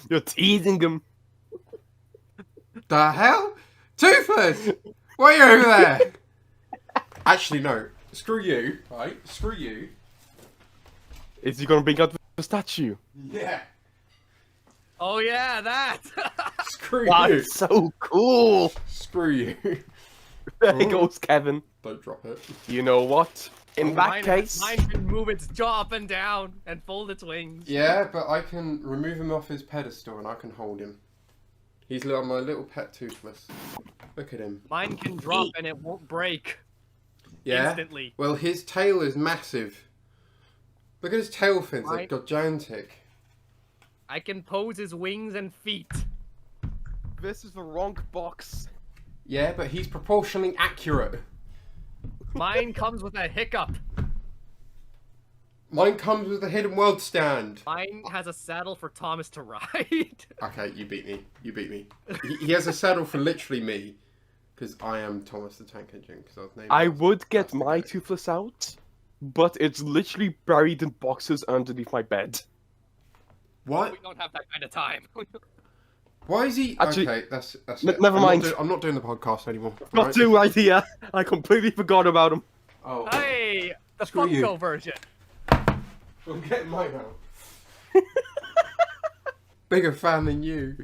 You're teasing him. The hell? Toothless! Why are you over there? Actually, no. Screw you, right? Screw you. Is he gonna bring out the statue? Yeah. Oh yeah, that. Screw you. That's so cool. Screw you. There goes Kevin. Don't drop it. You know what? In that case... Mine can move its jaw up and down and fold its wings. Yeah, but I can remove him off his pedestal and I can hold him. He's my little pet Toothless. Look at him. Mine can drop and it won't break. Yeah? Instantly. Well, his tail is massive. Look at his tail fins, they're gigantic. I can pose his wings and feet. This is the wrong box. Yeah, but he's proportionally accurate. Mine comes with a hiccup. Mine comes with a hidden world stand. Mine has a saddle for Thomas to ride. Okay, you beat me. You beat me. He has a saddle for literally me. Because I am Thomas the Tank Engine. Because I was named I would get my Toothless out, but it's literally buried in boxes underneath my bed. What? We don't have that kind of time. Why is he... Actually, okay, that's never mind. I'm not doing the podcast anymore. Not right? too idea. I completely forgot about him. Oh. Hey, the Screw you. Funko version. I'm getting mine out. Bigger fan than you.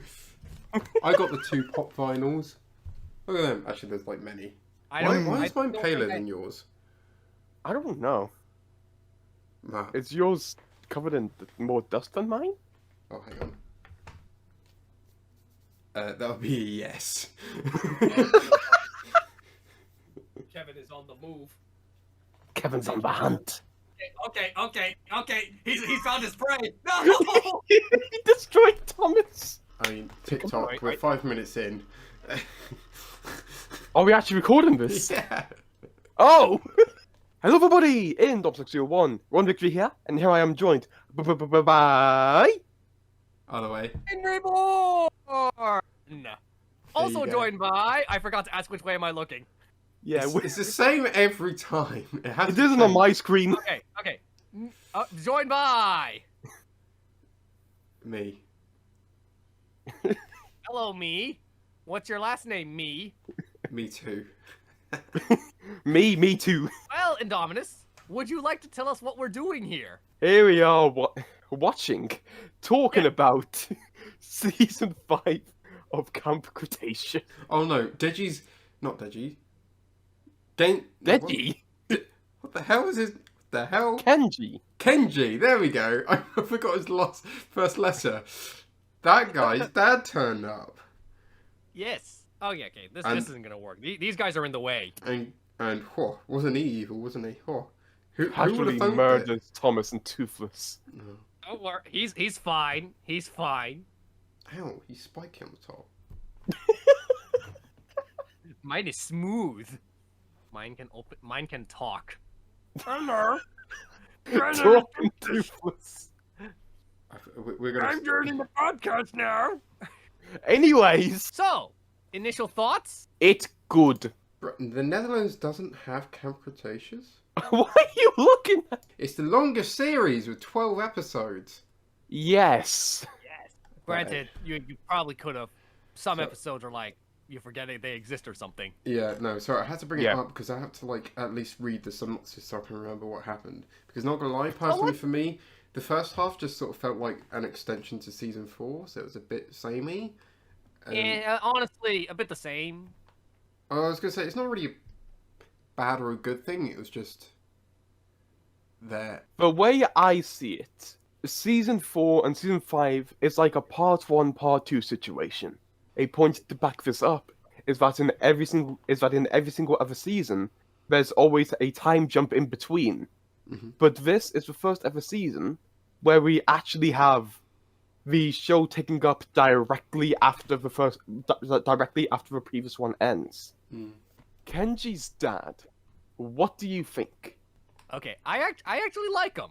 I got the 2 pop vinyls. Look at them. Actually, there's like many. Why is mine paler than yours? I don't know. Nah. Is yours covered in more dust than mine? Oh, hang on. That'll be a yes. Kevin is on the move. Kevin's on the hunt. Okay. He's found his prey. No! He destroyed Thomas. I mean, TikTok, we're 5 minutes in. Are we actually recording this? Yeah. Oh! Hello everybody! In Dom601, Ron Victory here, and here I am joined by... Other way. Henry Bourne! Also you go. joined by... I forgot to ask which way am I looking. Yeah, It's the same every time. it isn't on my screen. Okay. Joined by... Me. Hello, me. What's your last name, me? Me too. Me too. Well, Indominus, would you like to tell us what we're doing here? Here we are, talking about Season 5 of Camp Cretaceous. Oh no, Deji's... Not Deji. Deji? What the hell is his... What the hell? Kenji. Kenji, there we go. I forgot his first letter. That guy's dad turned up. Yes. Oh, yeah, okay. This isn't gonna work. These guys are in the way. And wasn't he evil, wasn't he? Who would Actually have thought murdered Thomas and Toothless. No. Don't worry. He's fine. He's fine. Ow, he's spiky on the top. Mine is smooth. Mine can talk. Hello. Talking Toothless. We're gonna... I'm joining the podcast now. Anyways, So, initial thoughts? it's good. Bro, the Netherlands doesn't have Camp Cretaceous? What are you looking at? It's the longest series with 12 episodes. Yes. Yes. Granted, you probably could have. Some episodes are like, you forget they exist or something. Yeah, no, sorry, I had to bring it up because I have to, like, at least read the synopsis so I can remember what happened. Because not gonna lie, personally for me, the first half just sort of felt like an extension to Season 4, so it was a bit samey. Yeah, honestly, a bit the same. I was gonna say, it's not really a bad or a good thing, it was just... there. The way I see it, Season 4 and Season 5 is like a Part 1, Part 2 situation. A point to back this up is that in every single other season, there's always a time jump in between. Mm-hmm. But this is the first ever season where we actually have the show taking up directly after the previous one ends. Mm. Kenji's dad, what do you think? Okay, I actually like him.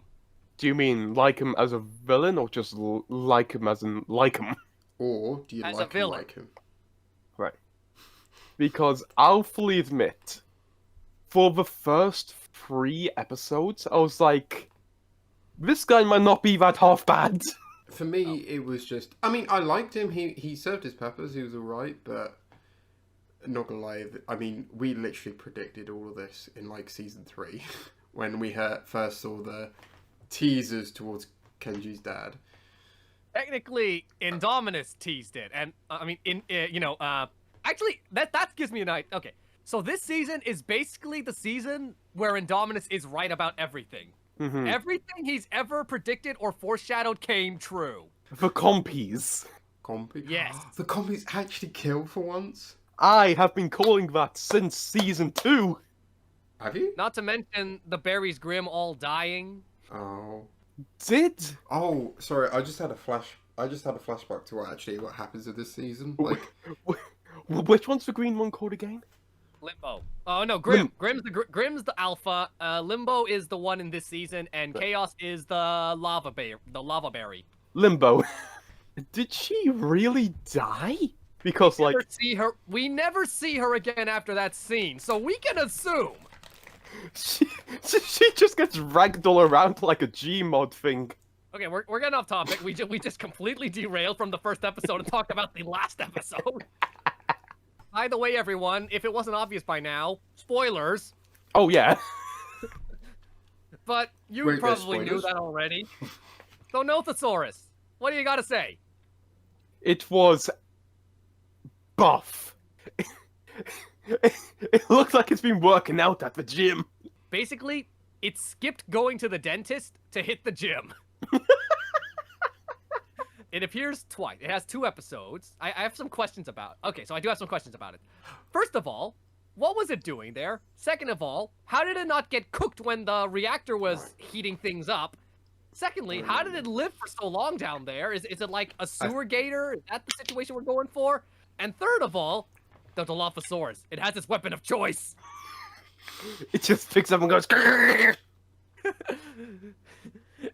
Do you mean like him as a villain, or just like him as in like him? Or do you As a like him villain. like him? Right. Because I'll fully admit, for the first 3 episodes, I was like, this guy might not be that half bad. For me, it was just. I mean, I liked him. He served his purpose. He was all right, but not gonna lie. I mean, we literally predicted all of this in like season 3 when we first saw the teasers towards Kenji's dad. Technically, Indominus teased it, and I mean, actually, that gives me an idea. Okay, so this season is basically the season where Indominus is right about everything. Mm-hmm. Everything he's ever predicted or foreshadowed came true. The compies. Compy? Yes. The compies actually kill for once? I have been calling that since season 2. Have you? Not to mention the Berries Grimm all dying. Oh. Did? Oh, sorry. I just had a flashback to what happens in this season. Like, Which one's the green one called again? Limbo. Oh no, Grimm. Grimm's the alpha. Limbo is the one in this season, and Chaos is the lava berry. Limbo. Did she really die? Because like we never see her again after that scene, so we can assume she just gets ragdoll around like a Gmod thing. Okay, we're getting off topic. We just completely derailed from the first episode and talked about the last episode. By the way, everyone, if it wasn't obvious by now, spoilers. Oh yeah. But you Wait, probably knew spoilers? that already. So Nothosaurus, what do you got to say? It was buff. It looks like it's been working out at the gym. Basically, it skipped going to the dentist to hit the gym. It appears twice. It has 2 episodes. I have some questions about it. Okay, so I do have some questions about it. First of all, what was it doing there? Second of all, how did it not get cooked when the reactor was heating things up? Secondly, how did it live for so long down there? Is it like a sewer gator? Is that the situation we're going for? And third of all, the Dilophosaurus. It has its weapon of choice. It just picks up and goes.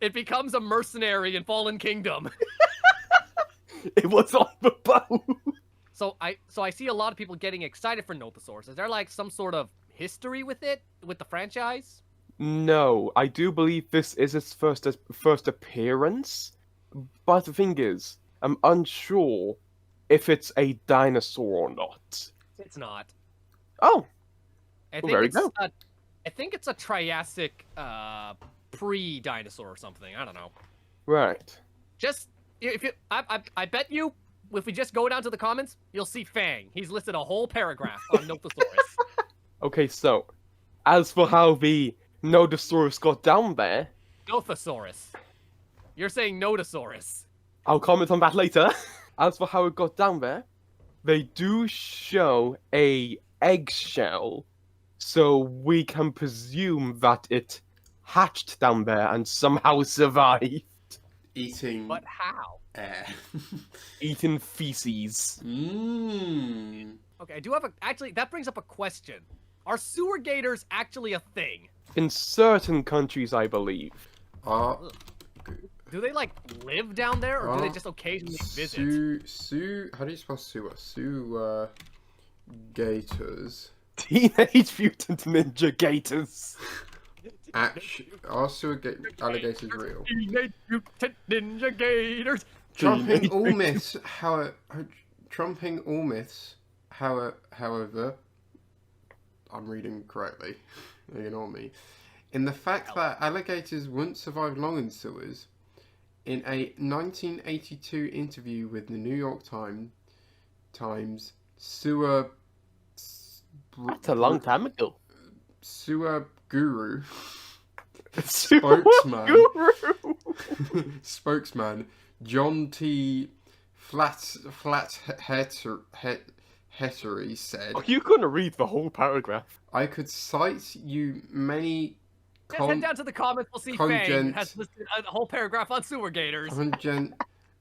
It becomes a mercenary in Fallen Kingdom. It was on the boat. So I see a lot of people getting excited for Nothosaurus. Is there like some sort of history with it, with the franchise? No, I do believe this is its first appearance. But the thing is, I'm unsure if it's a dinosaur or not. It's not. Oh, I well, there you go. I think it's a Triassic pre-dinosaur or something. I don't know. Right. Just if you, I bet you, if we just go down to the comments, you'll see Fang. He's listed a whole paragraph on Nothosaurus. Okay, so as for how the Nodosaurus got down there, Nothosaurus. You're saying Nodosaurus. I'll comment on that later. As for how it got down there, they do show a eggshell, so we can presume that it hatched down there and somehow survived. eating But how? air. Eating feces. Mmm. Okay, I do have actually, that brings up a question. Are sewer gators actually a thing? In certain countries, I believe. Do they, like, live down there, or do they just occasionally visit? How do you spell sewer? Gators. Teenage Mutant Ninja Gators. Are sewer alligators real? Teenage Mutant Ninja Gators. Trumping all myths, however, I'm reading correctly, ignore me. In the fact that alligators wouldn't survive long in sewers, in a 1982 interview with the New York Times, sewer... That's a long time ago. Sewer guru... spokesman John T. Flathetery said, Oh, you couldn't read the whole paragraph. I could cite you many Just head down to the comments, we'll see Fang has listed a whole paragraph on sewer gators.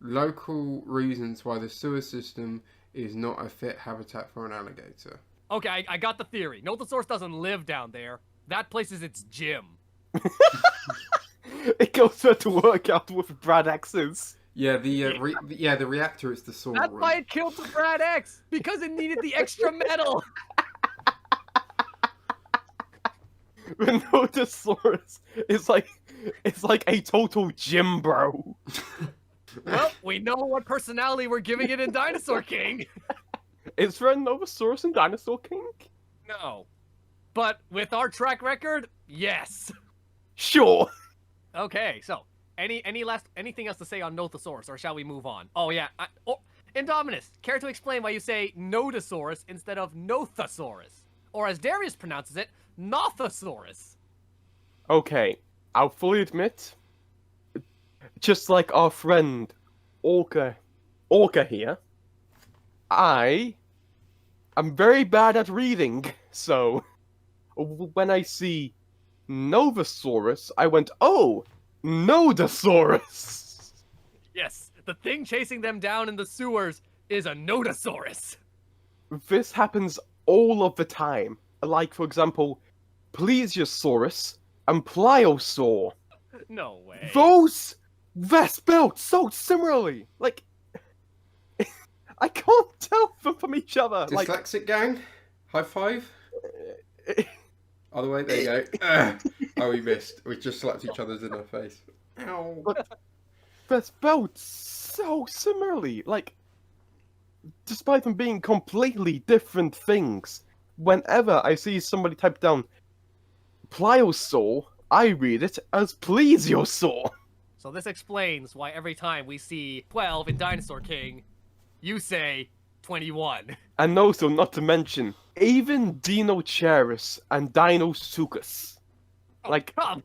local reasons why the sewer system is not a fit habitat for an alligator. Okay, I got the theory. Nothosaurus doesn't live down there. That place is its gym. It goes there to work out with Brad X's. Yeah, the reactor is the saw That's room. why it killed the Brad X, because it needed the extra metal. The Nodosaurus is like a total gym bro. Well, We know what personality we're giving it in Dinosaur King. Is there a Novosaurus in Dinosaur King? No. But with our track record, yes. Sure. Okay, so anything else to say on Nothosaurus, or shall we move on? Oh yeah, Indominus, care to explain why you say Nodosaurus instead of Nothosaurus, or as Darius pronounces it, Nothosaurus? Okay, I'll fully admit, just like our friend Orca here, I am very bad at reading, so when I see Novosaurus, I went, oh, Nodosaurus! Yes, the thing chasing them down in the sewers is a Nodosaurus. This happens all of the time. Like, for example, Plesiosaurus and Pliosaur. No way. They're spelled so similarly. Like, I can't tell them from each other. Dyslexic gang, high five. Oh, the way, there you go. Oh, we missed. We just slapped each other's in our face. Ow. But they're spelled so similarly. Like, despite them being completely different things, whenever I see somebody type down Pliosaur, I read it as Plesiosaur. So this explains why every time we see 12 in Dinosaur King, you say 21. And also, not to mention, even Dinoceras and Dinosuchus. Like, Come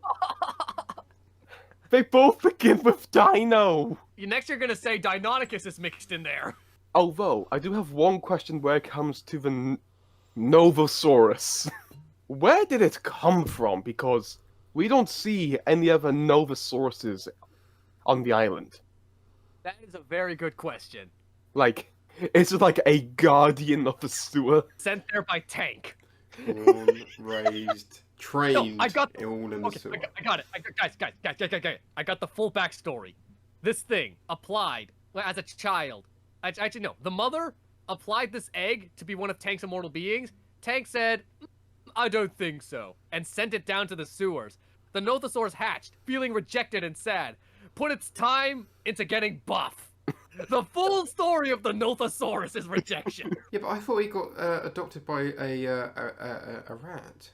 they both begin with Dino. Next you're gonna say Deinonychus is mixed in there. Although, I do have one question where it comes to the Novosaurus. Where did it come from? Because we don't see any other Novosauruses on the island. That is a very good question. Like, is it like a guardian of the sewer? Sent there by Tank. Born, raised, trained, I got all in the Okay, sewer. I got it. Guys. I got the full backstory. This thing applied as a child. Actually, no. The mother applied this egg to be one of Tank's immortal beings. Tank said, I don't think so, and sent it down to the sewers. The Nothosaurus hatched, feeling rejected and sad. Put its time into getting buff. The full story of the Nothosaurus is rejection. Yeah, but I thought he got adopted by a rat.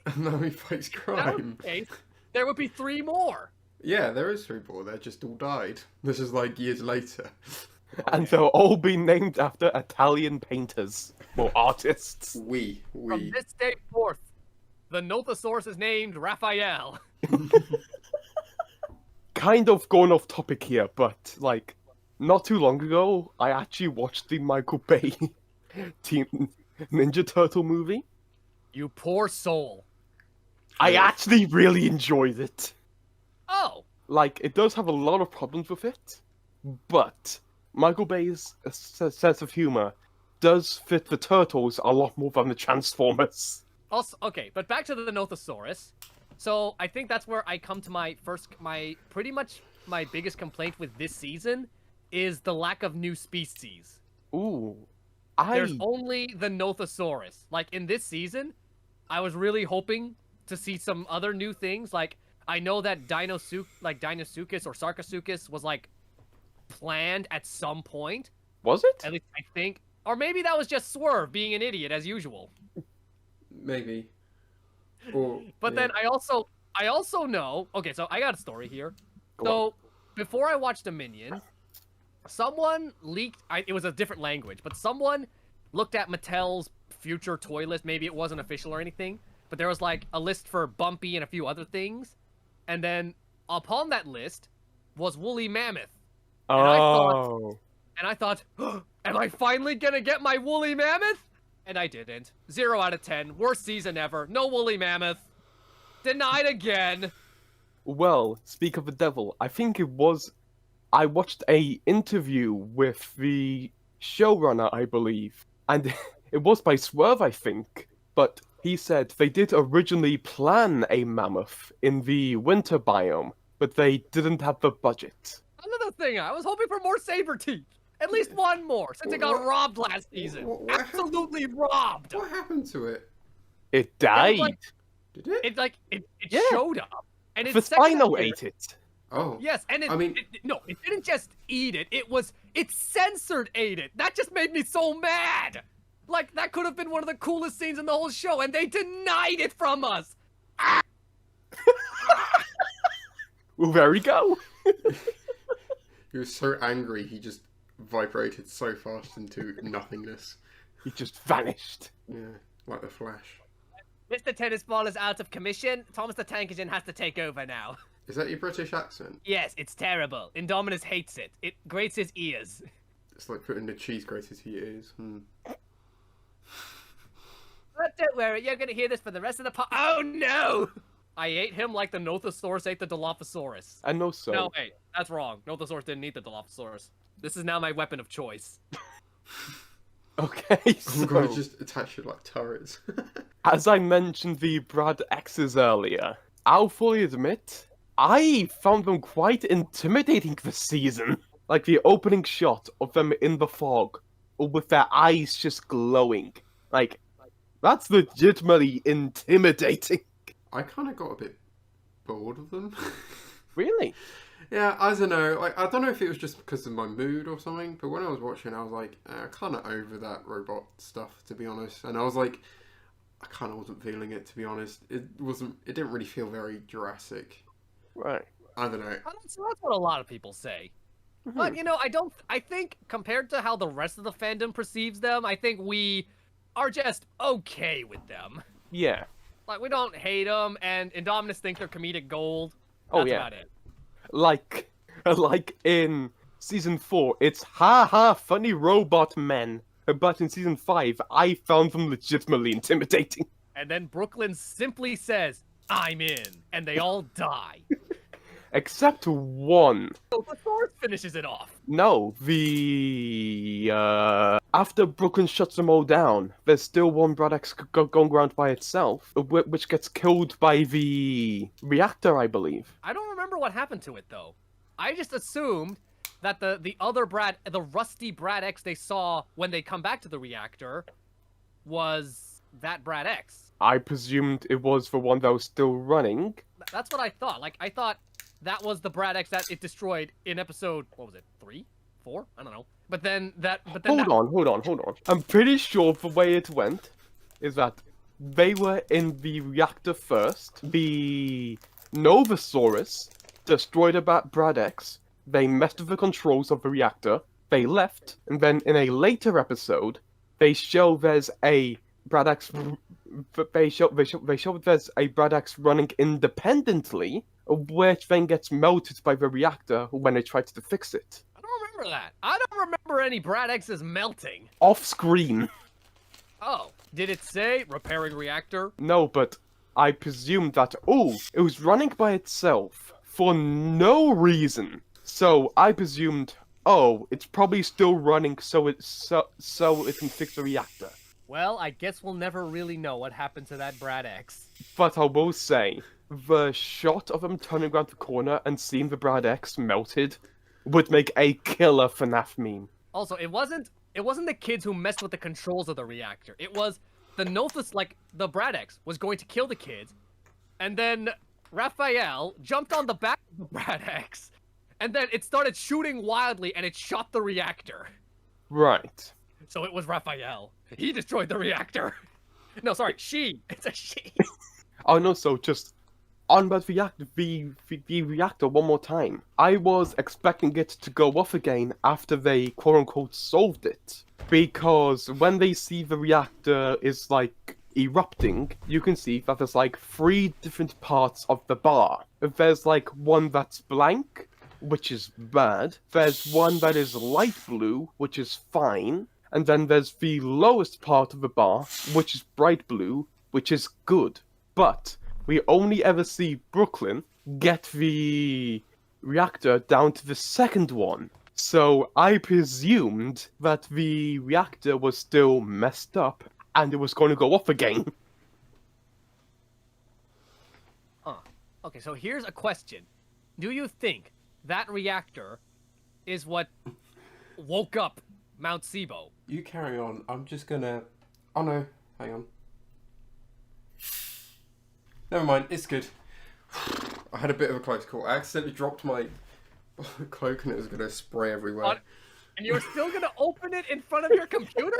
And now he fights crime. Okay, there would be 3 more. Yeah, there is 3 more. They just all died. This is like years later. And they'll all be named after Italian painters or artists. From this day forth, the Nothosaurus is named Raphael. Kind of going off topic here, but like, not too long ago, I actually watched the Michael Bay Teen Ninja Turtle movie. You poor soul. I actually really enjoyed it. Oh. Like, it does have a lot of problems with it, but Michael Bay's sense of humor does fit the Turtles a lot more than the Transformers. Also, okay, but back to the Nothosaurus. So I think that's where I come to my biggest complaint with this season is the lack of new species. Ooh, There's only the Nothosaurus. Like in this season, I was really hoping to see some other new things. Like I know that Dinosuchus or Sarcosuchus was like planned at some point. Was it? At least I think, or maybe that was just Swerve being an idiot as usual. Maybe. Or, But then I also know. Okay, so I got a story here. So before I watched Dominion, someone leaked. It was a different language, but someone looked at Mattel's future toy list. Maybe it wasn't official or anything, but there was like a list for Bumpy and a few other things, and then upon that list was Woolly Mammoth. Oh. And I thought, am I finally gonna get my Woolly Mammoth? And I didn't. 0 out of 10. Worst season ever. No Woolly Mammoth. Denied again. Well, speak of the devil, I think it was... I watched a interview with the showrunner, I believe, and it was by Swerve, I think, but he said they did originally plan a mammoth in the winter biome, but they didn't have the budget. Another thing, I was hoping for more saber teeth. At least one more, since it got robbed last season. Absolutely robbed. What happened to it? It died. Did it? It Yeah. showed up. And The Spino ate it. Oh. Yes, and I mean, it didn't just eat it. It censored ate it. That just made me so mad. Like, that could have been one of the coolest scenes in the whole show, and they denied it from us. Well, there we go. he was so angry, he just vibrated so fast into nothingness. He just vanished. Yeah, like the Flash. Mr. Tennis Ball is out of commission. Thomas the Tank Engine has to take over now. Is that your British accent? Yes, it's terrible. Indominus hates it. It grates his ears. It's like putting the cheese grater to your ears. But don't worry, you're gonna hear this for the rest of the Oh no! I ate him like the Nothosaurus ate the Dilophosaurus. I know so. No, wait, that's wrong. Nothosaurus didn't eat the Dilophosaurus. This is now my weapon of choice. Okay, I'm going to so just attach it like turrets. as I mentioned the Brad X's earlier, I'll fully admit I found them quite intimidating this season. Like the opening shot of them in the fog, with their eyes just glowing. Like, that's legitimately intimidating. I kind of got a bit bored of them. Really? Yeah, I don't know. Like, I don't know if it was just because of my mood or something, but when I was watching, I was like, kind of over that robot stuff, to be honest. And I was like, I kind of wasn't feeling it, to be honest. It didn't really feel very Jurassic. Right. I don't know. That's what a lot of people say. But, you know, I think compared to how the rest of the fandom perceives them, I think we are just okay with them. Yeah. Like, we don't hate them, and Indominus think they're comedic gold. Oh, That's yeah. about it. Like in season 4, it's ha funny robot men. But in season 5, I found them legitimately intimidating. And then Brooklyn simply says, I'm in, and they all die. Except one. So the Thor finishes it off. No, after Brooklyn shuts them all down, there's still one Brad X going around by itself, which gets killed by the reactor, I believe. I don't remember what happened to it, though. I just assumed that the other the rusty Brad X they saw when they come back to the reactor was that Brad X. I presumed it was the one that was still running. That's what I thought. Like, I thought that was the Brad X that it destroyed in episode, what was it, 3? 4? I don't know. But then Hold on. I'm pretty sure the way it went is that they were in the reactor first. The Novosaurus destroyed about Brad X. They messed with the controls of the reactor. They left, and then in a later episode, they show there's a Brad X. They show there's a Brad X running independently, which then gets melted by the reactor when they try to fix it. I don't remember that. I don't remember any Brad X's melting. Off screen. Oh, did it say repairing reactor? No, but I presumed that, it was running by itself for no reason. So I presumed, it's probably still running so it can fix the reactor. Well, I guess we'll never really know what happened to that Brad X. But I will say, the shot of him turning around the corner and seeing the Brad X melted would make a killer FNAF meme. Also, it wasn't the kids who messed with the controls of the reactor. It was the Nothus, like, the Brad X was going to kill the kids, and then Raphael jumped on the back of the Brad X, and then it started shooting wildly, and it shot the reactor. Right. So it was Raphael. He destroyed the reactor. No, sorry, she. It's a she. Oh no, so just on about the reactor one more time. I was expecting it to go off again after they quote-unquote solved it. Because when they see the reactor is like erupting, you can see that there's like 3 different parts of the bar. There's like one that's blank, which is bad. There's one that is light blue, which is fine. And then there's the lowest part of the bar, which is bright blue, which is good. But we only ever see Brooklyn get the reactor down to the second one. So I presumed that the reactor was still messed up and it was going to go off again. Okay, so here's a question. Do you think that reactor is what woke up Mount Sibo? You carry on. I'm just gonna... Oh no, hang on. Never mind, it's good. I had a bit of a close call. I accidentally dropped my cloak and it was going to spray everywhere. What? And you're still gonna open it in front of your computer?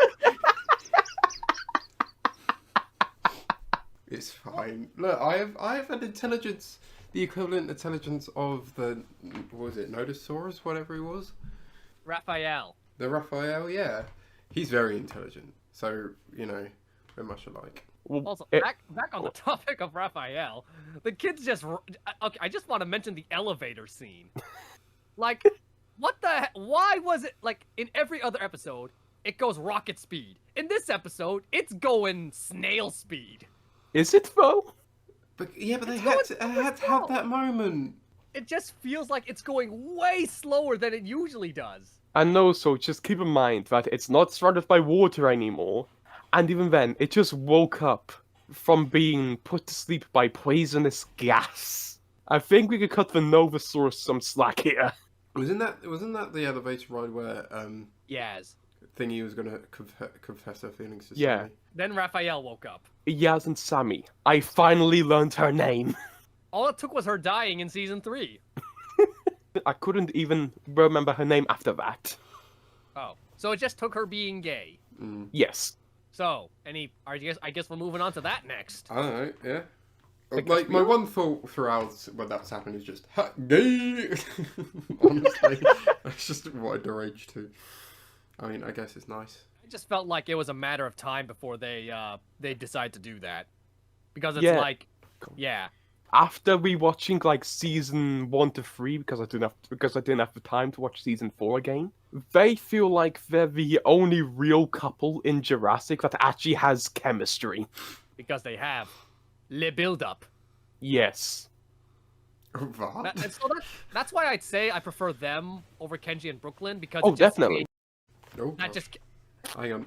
It's fine. Look, I have an intelligence, the equivalent intelligence of the, what was it, Nodosaurus, whatever he was? Raphael. The Raphael, yeah. He's very intelligent. So, you know, we're much alike. Also, back on the topic of Raphael, the kids just... Okay, I just want to mention the elevator scene. Like, what the... Why was it, like, in every other episode, it goes rocket speed. In this episode, it's going snail speed. Is it though? But yeah, but they had to have that moment. It just feels like it's going way slower than it usually does. And also, just keep in mind that it's not surrounded by water anymore. And even then, it just woke up from being put to sleep by poisonous gas. I think we could cut the Novosaurus some slack here. Wasn't that the elevator ride where Yaz. Thingy was gonna confess her feelings to Yeah. Sammy? Then Raphael woke up. Yaz and Sammy. I finally learned her name. All it took was her dying in season 3. I couldn't even remember her name after that. Oh, so it just took her being gay. Mm. Yes. So, I guess we're moving on to that next. I don't know, yeah. Like, Like, my one thought throughout when that's happened is just, ha, gay! Honestly, that's just what I deranged to. I mean, I guess it's nice. I just felt like it was a matter of time before they decide to do that. Because it's Yeah. like, yeah. After rewatching like season 1 to 3, because I didn't have the time to watch season 4 again, they feel like they're the only real couple in Jurassic that actually has chemistry. Because they have le build-up. Yes. What? And so that's why I'd say I prefer them over Kenji and Brooklyn, because Oh, it just, definitely. Oh, that God. just... Hang on.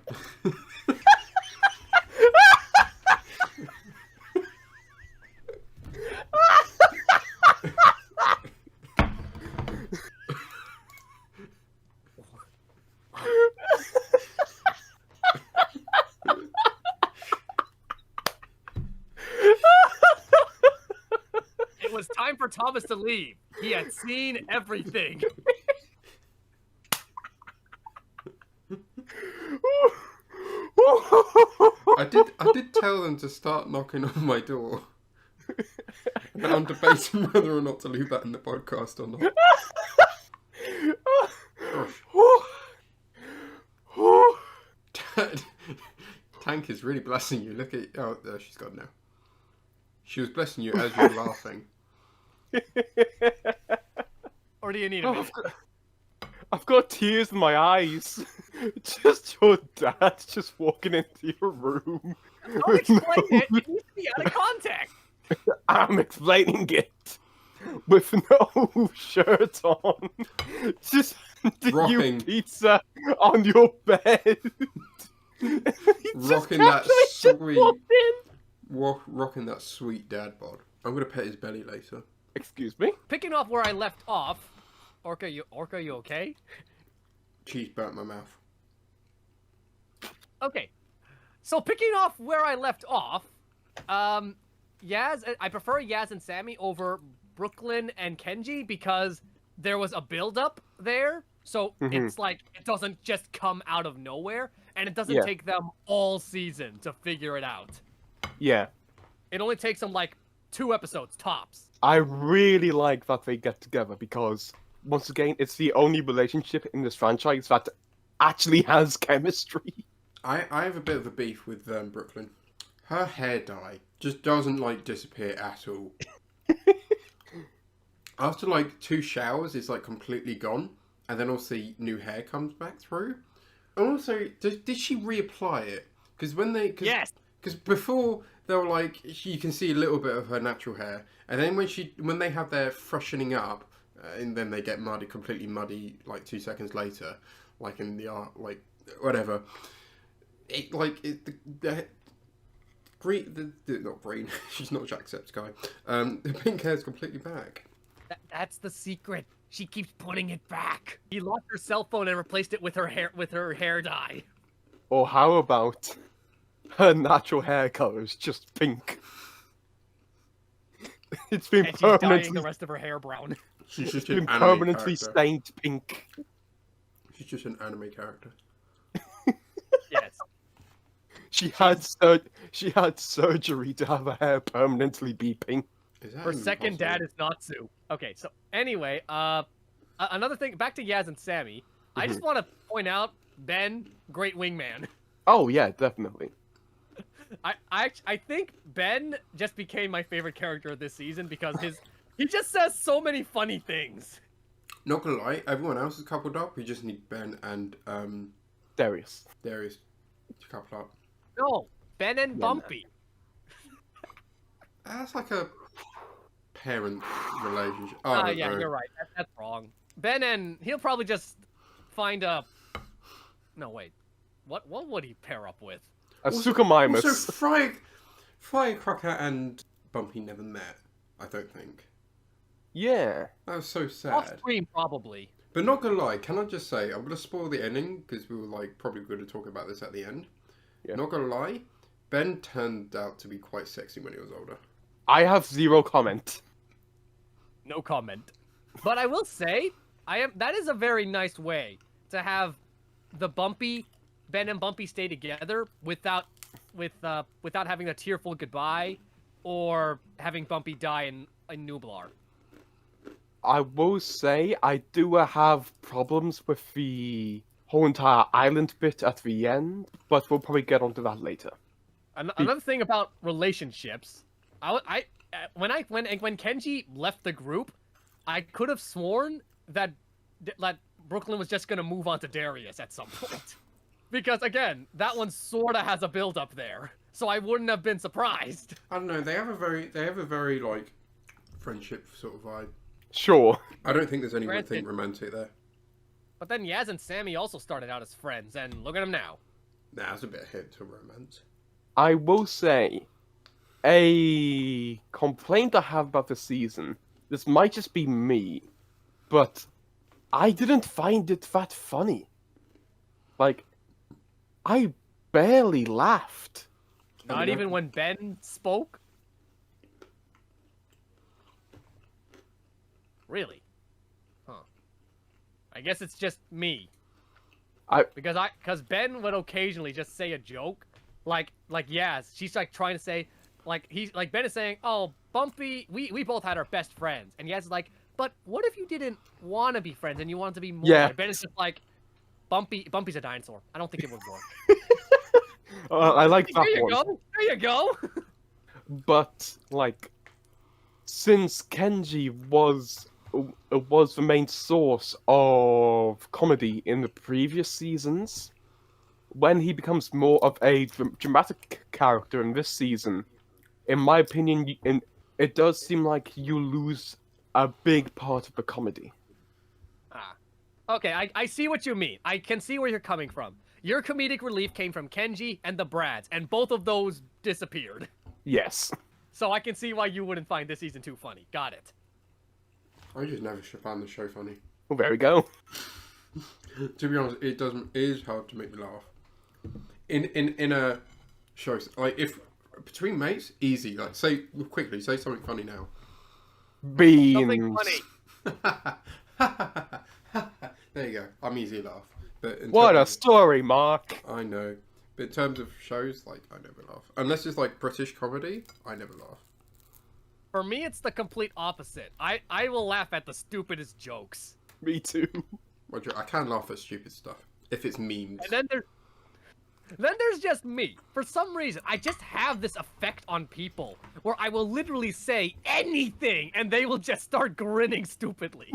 It was time for Thomas to leave. He had seen everything. I did tell them to start knocking on my door. Now I'm debating whether or not to leave that in the podcast or not. Gosh. Tank is really blessing you. Look at... Oh, there she's gone now. She was blessing you as you were laughing. Or do you need a Oh, minute? I've got tears in my eyes. Just your dad just walking into your room. Don't explain it. It needs to be out of context. I'm explaining it. With no shirt on. Just handing you Rocking. pizza on your bed. Rocking that sweet... Rocking that sweet dad bod. I'm gonna pet his belly later. Excuse me? Picking off where I left off, Orca, you okay? Cheese burnt my mouth. Okay, so picking off where I left off, Yaz, I prefer Yaz and Sammy over Brooklyn and Kenji because there was a build-up there, so it's like it doesn't just come out of nowhere, and it doesn't take them all season to figure it out. Yeah. It only takes them like 2 episodes tops. I really like that they get together because, once again, it's the only relationship in this franchise that actually has chemistry. I have a bit of a beef with Brooklyn. Her hair dye just doesn't like disappear at all. After like 2 showers, it's like completely gone, and then also new hair comes back through. And also, did she reapply it? Because Yes. Because before they were like, you can see a little bit of her natural hair, and then when they have their freshening up, and then they get completely muddy, like 2 seconds later, like in the art, like whatever. It the green, not green. She's not Jacksepticeye. The pink hair's completely back. That's the secret. She keeps putting it back. He lost her cell phone and replaced it with her hair dye. Or how about her natural hair color is just pink? It's been And she's dyeing permanently, the rest of her hair brown. She's just been an anime permanently character. stained pink. She's just an anime character. Yes. She had surgery to have her hair permanently be pink. Is that Her even second possible? dad is Natsu. Okay, so anyway, another thing, back to Yaz and Sammy. I just want to point out Ben, great wingman. Oh yeah, definitely. I think Ben just became my favorite character this season because he just says so many funny things. Not gonna lie, everyone else is coupled up. We just need Ben and Darius. Darius to couple up. No, Ben and Bumpy. That's like a parent relationship. Oh, Ah, yeah, you're right. That's wrong. Ben and he'll probably just find a. No, wait. What would he pair up with? A Suchomimus. Also, Firecracker and Bumpy never met. I don't think. Yeah. That was so Off sad. screen, probably. But not gonna lie, can I just say I'm gonna spoil the ending because we were like probably going to talk about this at the end. Yeah. Not gonna lie, Ben turned out to be quite sexy when he was older. I have zero comment. No comment. But I will say, that is a very nice way to have the Ben and Bumpy stay together without having a tearful goodbye or having Bumpy die in Nublar. I will say I do have problems with the whole entire island bit at the end, but we'll probably get onto that later. Another thing about relationships, when Kenji left the group, I could have sworn that Brooklyn was just gonna move on to Darius at some point, because again, that one sorta has a build up there, so I wouldn't have been surprised. I don't know. They have a very like friendship sort of vibe. Sure. I don't think there's anything Granted. romantic there. But then Yaz and Sammy also started out as friends, and look at them now. Nah, it's a bit hint to romance. I will say, a complaint I have about the season, this might just be me, but I didn't find it that funny. Like, I barely laughed. Not even when Ben spoke? Really? Huh. I guess it's just me. Because Ben would occasionally just say a joke, like Yaz. She's like trying to say, like Ben is saying, "Oh, Bumpy, we both had our best friends," and Yaz is like, "But what if you didn't want to be friends and you wanted to be more?" Yeah. And Ben is just like, Bumpy's a dinosaur. I don't think it would work." I like that There you one. go. There you go. But, like, since Kenji was the main source of comedy in the previous seasons, when he becomes more of a dramatic character in this season, in my opinion, it does seem like you lose a big part of the comedy. Okay, I see what you mean. I can see where you're coming from. Your comedic relief came from Kenji and the Brads, and both of those disappeared. Yes. So I can see why you wouldn't find this season too funny. Got it. I just never found the show funny. Well, there we go. To be honest, it is hard to make me laugh. In a show like if between mates, easy. Like say something funny now. Something Beans. funny. There you go. I'm easy to laugh. But What a story, Mark. I know. But in terms of shows, like I never laugh. Unless it's like British comedy, I never laugh. For me, it's the complete opposite. I will laugh at the stupidest jokes. Me too. I can laugh at stupid stuff if it's memes. And then there's just me. For some reason, I just have this effect on people where I will literally say anything and they will just start grinning stupidly.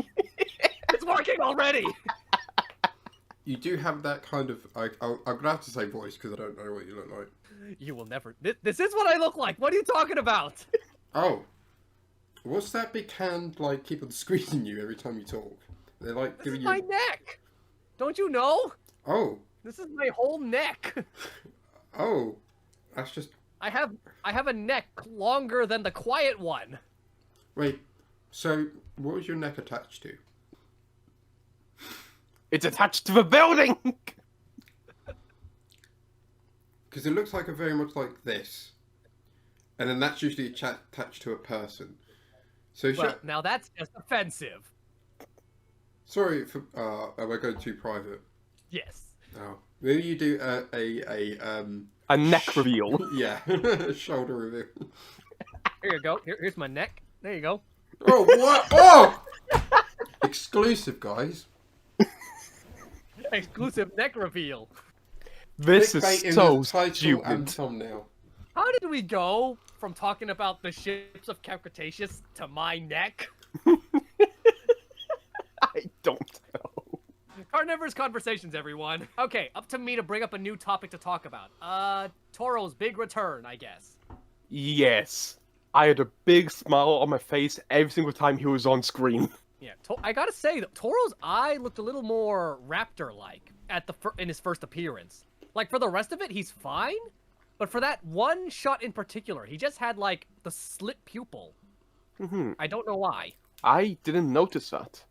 It's working already. You do have that kind of. I'm gonna have to say voice because I don't know what you look like. You will never. This is what I look like. What are you talking about? Oh, what's that big hand like? Keep on squeezing you every time you talk. They're like This giving is you. my neck. Don't you know? Oh, This is my whole neck. oh, that's just. I have a neck longer than the quiet one. Wait, so what was your neck attached to? It's attached to the building! Because it looks like very much like this, and then that's usually attached to a person. So Well, now that's just offensive. sorry for am I going too private? Yes. Oh, maybe you do A neck reveal. yeah, shoulder reveal. Here you go. Here's my neck. There you go. Oh what? Oh, exclusive, guys. Exclusive neck reveal. This Clickbait in is so the title stupid. and thumbnail. How did we go from talking about the ships of Cretaceous to my neck? I don't know. Carnivorous conversations, everyone. Okay, up to me to bring up a new topic to talk about. Toro's big return, I guess. Yes. I had a big smile on my face every single time he was on screen. Yeah, I gotta say, Toro's eye looked a little more raptor-like in his first appearance. Like, for the rest of it, he's fine. But for that one shot in particular, he just had, like, the slit pupil. I don't know why. I didn't notice that.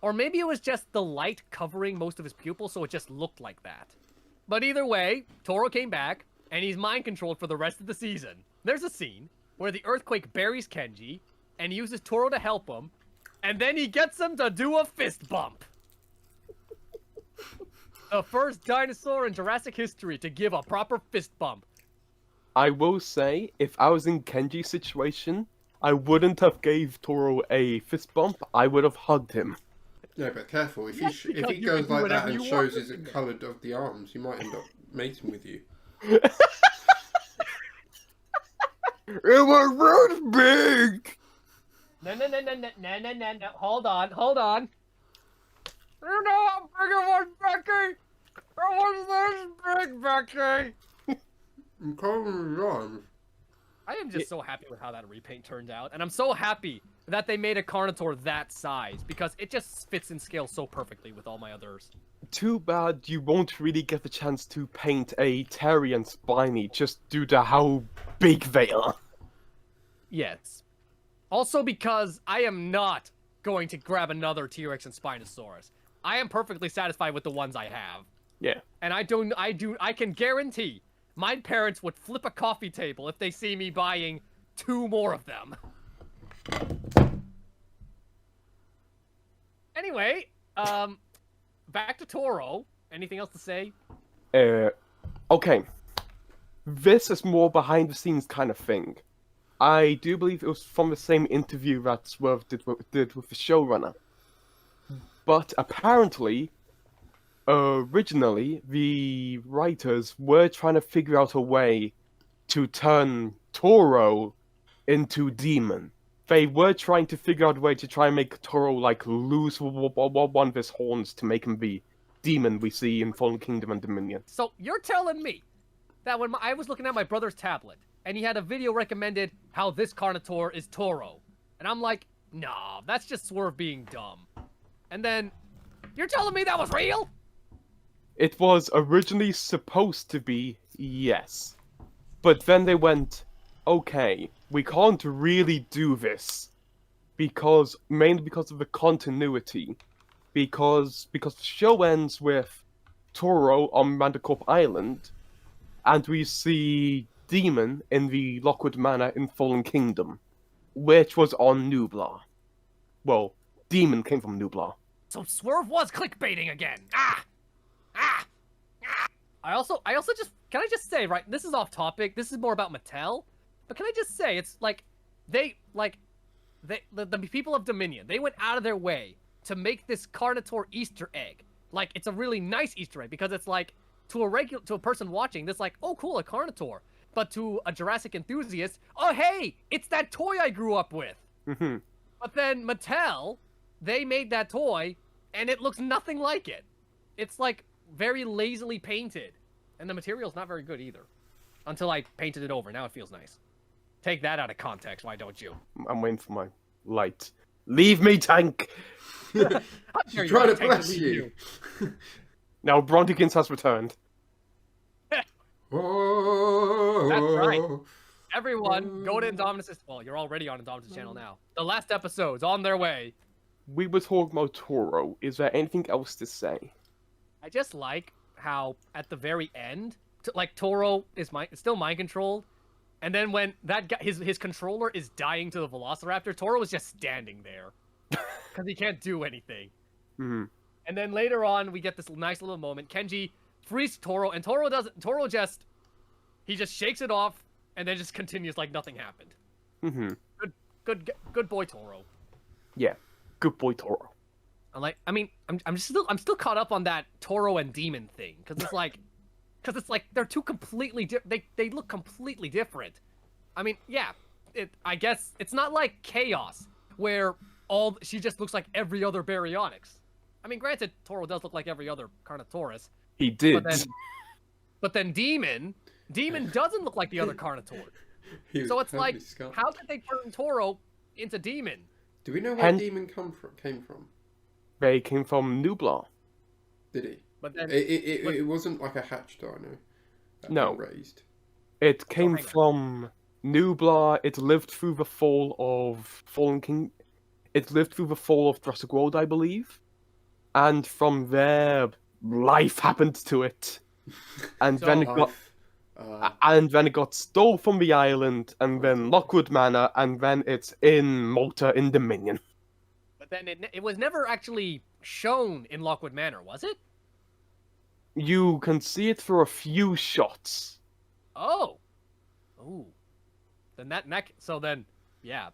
Or maybe it was just the light covering most of his pupil, so it just looked like that. But either way, Toro came back, and he's mind-controlled for the rest of the season. There's a scene where the earthquake buries Kenji, and uses Toro to help him, and then he gets him to do a fist bump. The first dinosaur in Jurassic history to give a proper fist bump. I will say, if I was in Kenji's situation, I wouldn't have gave Toro a fist bump. I would have hugged him. Yeah, but careful. If Yes, if because he you goes can do like that whatever and you shows want. his coloured of the arms, he might end up mating with you. It was really big! No. Hold on. You know how big it was, Becky? It was this big, Becky. I'm calling his arms. I am just so happy with how that repaint turned out, and I'm so happy that they made a Carnotaur that size, because it just fits in scale so perfectly with all my others. Too bad you won't really get the chance to paint a Terry and Spiny just due to how big they are. Yes. Also because I am not going to grab another T-Rex and Spinosaurus. I am perfectly satisfied with the ones I have. Yeah. And I can guarantee my parents would flip a coffee table if they see me buying 2 more of them. Anyway, back to Toro. Anything else to say? Okay. This is more behind the scenes kind of thing. I do believe it was from the same interview that Swerve did with the showrunner. But apparently, originally, the writers were trying to figure out a way to turn Toro into Demon. They were trying to figure out a way to try and make Toro, like, lose one of his horns to make him the demon we see in Fallen Kingdom and Dominion. So you're telling me that when I was looking at my brother's tablet, and he had a video recommended how this Carnotaur is Toro, and I'm like, nah, that's just Swerve being dumb. And then, you're telling me that was real? It was originally supposed to be, yes. But then they went, okay, we can't really do this. Mainly because of the continuity. Because the show ends with Toro on Manticorp Island, and we see Demon in the Lockwood Manor in Fallen Kingdom, which was on Nublar. Well, Demon came from Nublar. So Swerve was clickbaiting again. I also just, can I just say, right, this is off topic, this is more about Mattel, but can I just say, it's like, the people of Dominion, they went out of their way to make this Carnotaur Easter egg. Like, it's a really nice Easter egg, because it's like, to a person watching, this like, oh cool, a Carnotaur. But to a Jurassic enthusiast, oh hey, it's that toy I grew up with. But then Mattel, they made that toy, and it looks nothing like it. It's like very lazily painted, and the material's not very good either. Until I painted it over, now it feels nice. Take that out of context, why don't you? I'm waiting for my light. Leave me, Tank! She's trying to bless you. Now Brontikins has returned. Oh, That's right. Everyone, go to Indominus'. Well, you're already on Indominus' channel now. The last episode's on their way. We were talking about Toro. Is there anything else to say? I just like how, at the very end, like, Toro is still mind-controlled, And then when that guy, his controller is dying to the Velociraptor, Toro is just standing there because he can't do anything. Mm-hmm. And then later on, we get this nice little moment. Kenji frees Toro, and Toro just shakes it off, and then just continues like nothing happened. Mm-hmm. Good boy, Toro. Yeah, good boy, Toro. I'm still caught up on that Toro and Demon thing, because it's like they're two completely they look completely different. I mean, yeah, I guess it's not like Chaos where she just looks like every other Baryonyx. I mean, granted, Toro does look like every other Carnotaurus. He did. But then Demon doesn't look like the other Carnotaur. So it's like, how did they turn Toro into Demon? Do we know where Demon came from? They came from Nublar. Did he? But then it wasn't like a hatch dino. No. Raised. It came from Nublar. It lived through the fall of Fallen King. It lived through the fall of Jurassic World, I believe. And from there, life happened to it. And then it got stole from the island, and then Lockwood Manor, and then it's in Malta in Dominion. But then it was never actually shown in Lockwood Manor, was it? You can see it through a few shots. Oh. Ooh. Then yeah.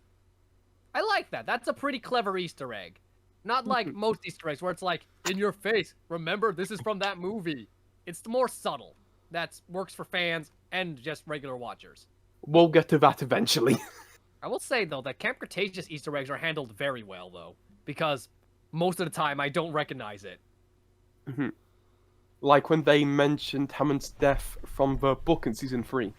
I like that. That's a pretty clever Easter egg. Not like most Easter eggs where it's like, in your face, remember this is from that movie. It's more subtle. That works for fans and just regular watchers. We'll get to that eventually. I will say, though, that Camp Cretaceous Easter eggs are handled very well, though. Because most of the time, I don't recognize it. Mm-hmm. Like when they mentioned Hammond's death from the book in Season 3.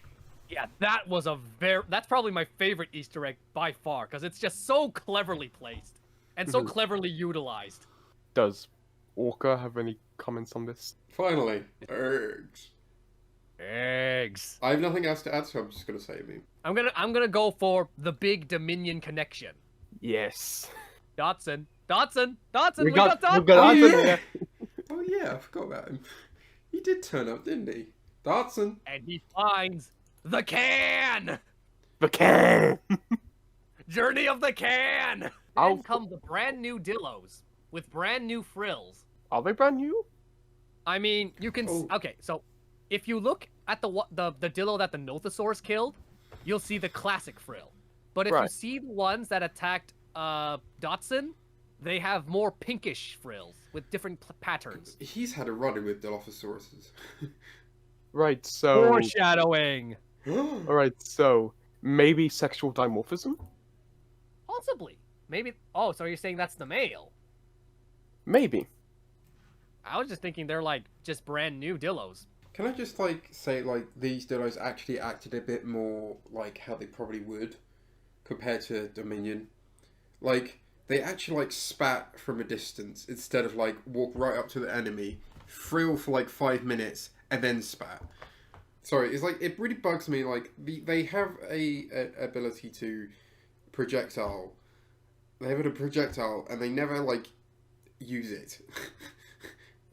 Yeah, that's probably my favorite Easter egg by far, because it's just so cleverly placed. And so cleverly utilized. Does Orca have any comments on this? Finally, eggs. I have nothing else to add, so I'm just gonna say me. I'm gonna go for the big Dominion connection. Yes. Dotson. We got Dotson. Oh yeah, I forgot about him. He did turn up, didn't he? Dotson. And he finds the can. The can. Journey of the can. Then come the brand new Dillos with brand new frills. Are they brand new? I mean, you can. Okay, so if you look at the Dillo that the Nothosaurus killed, you'll see the classic frill. But if you see the ones that attacked Dotson, they have more pinkish frills with different patterns. He's had a run with Dilophosauruses. Right, so... Foreshadowing! Alright, so... Maybe sexual dimorphism? Possibly. Maybe... Oh, so you're saying that's the male? Maybe. I was just thinking they're, like, just brand new Dillos. Can I just, like, say, like, these Dillos actually acted a bit more like how they probably would compared to Dominion? Like, they actually, like, spat from a distance instead of, like, walk right up to the enemy, frill for, like, 5 minutes, and then spat. Sorry, it's like, it really bugs me, like, they have a ability to projectile. They have a projectile, and they never, like, use it.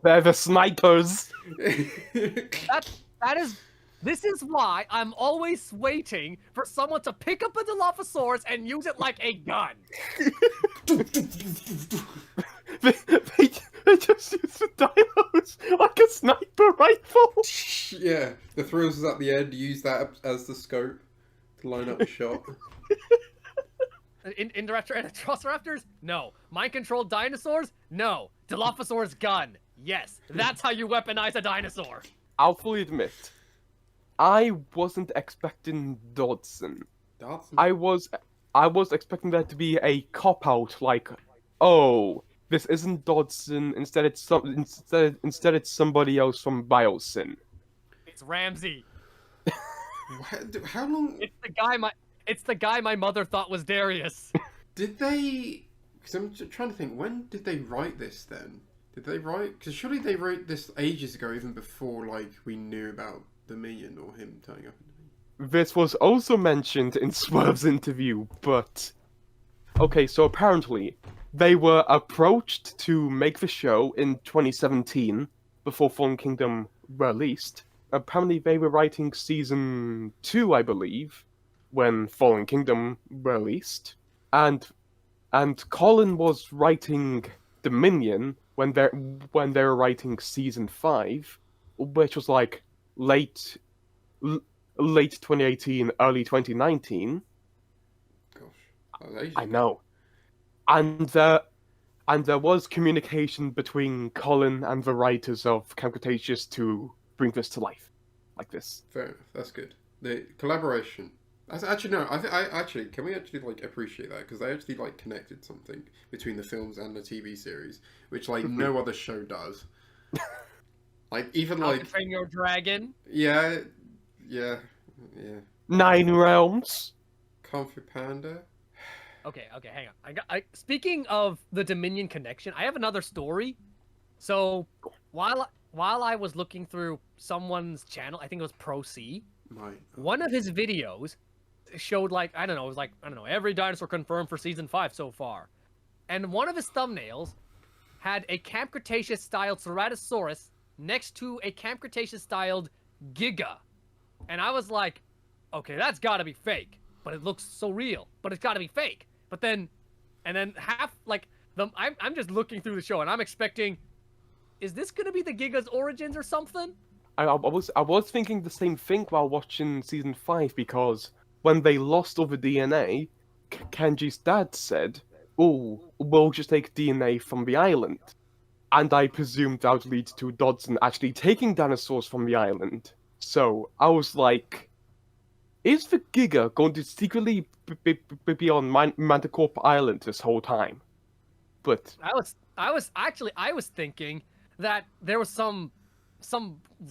They're the snipers! This is why I'm always waiting for someone to pick up a Dilophosaurus and use it like a gun. they just use the dinos like a sniper rifle. Yeah, the thrills is at the end. Use that as the scope to line up the shot. Indoraptor and Velociraptors? No. Mind-controlled dinosaurs? No. Dilophosaurus gun? Yes. That's how you weaponize a dinosaur. I'll fully admit, I wasn't expecting Dodson. I was expecting there to be a cop-out, like, oh, this isn't Dodson. Instead, it's somebody else from Biosyn. It's Ramsey. How long? It's the guy my mother thought was Darius. Did they? Because I'm trying to think. When did they write this? Then did they write? Because surely they wrote this ages ago, even before like we knew about Dominion or him turning up. This was also mentioned in Swerve's interview, but okay. So apparently, they were approached to make the show in 2017 before Fallen Kingdom released. Apparently, they were writing season 2, I believe. when Fallen Kingdom released, and Colin was writing Dominion when they were writing season 5, which was like late l- late 2018, early 2019. Gosh, that was ages I ago. know, and there was communication between Colin and the writers of Camp Cretaceous to bring this to life, like this. Fair enough. That's good. The collaboration. That's actually no. I actually can we actually like appreciate that because they actually like connected something between the films and the TV series, which like no other show does. Like even How to like Train Your Dragon. yeah. 9 Realms. Kung Fu Panda. Okay, hang on. Speaking of the Dominion connection, I have another story. So while I was looking through someone's channel, I think it was Pro C, one of his videos showed like it was like every dinosaur confirmed for season 5 so far, and one of his thumbnails had a Camp Cretaceous styled Ceratosaurus next to a Camp Cretaceous styled Giga, and I was like, okay, that's got to be fake, but it looks so real, but it's got to be fake. But then, and then I'm just looking through the show and I'm expecting, is this gonna be the Giga's origins or something? I was thinking the same thing while watching season 5 because when they lost all the DNA, Kenji's dad said, "Oh, we'll just take DNA from the island," and I presumed that would lead to Dodson actually taking dinosaurs from the island. So I was like, is the Giga going to secretly be on Manticore Island this whole time? But I was thinking that there was some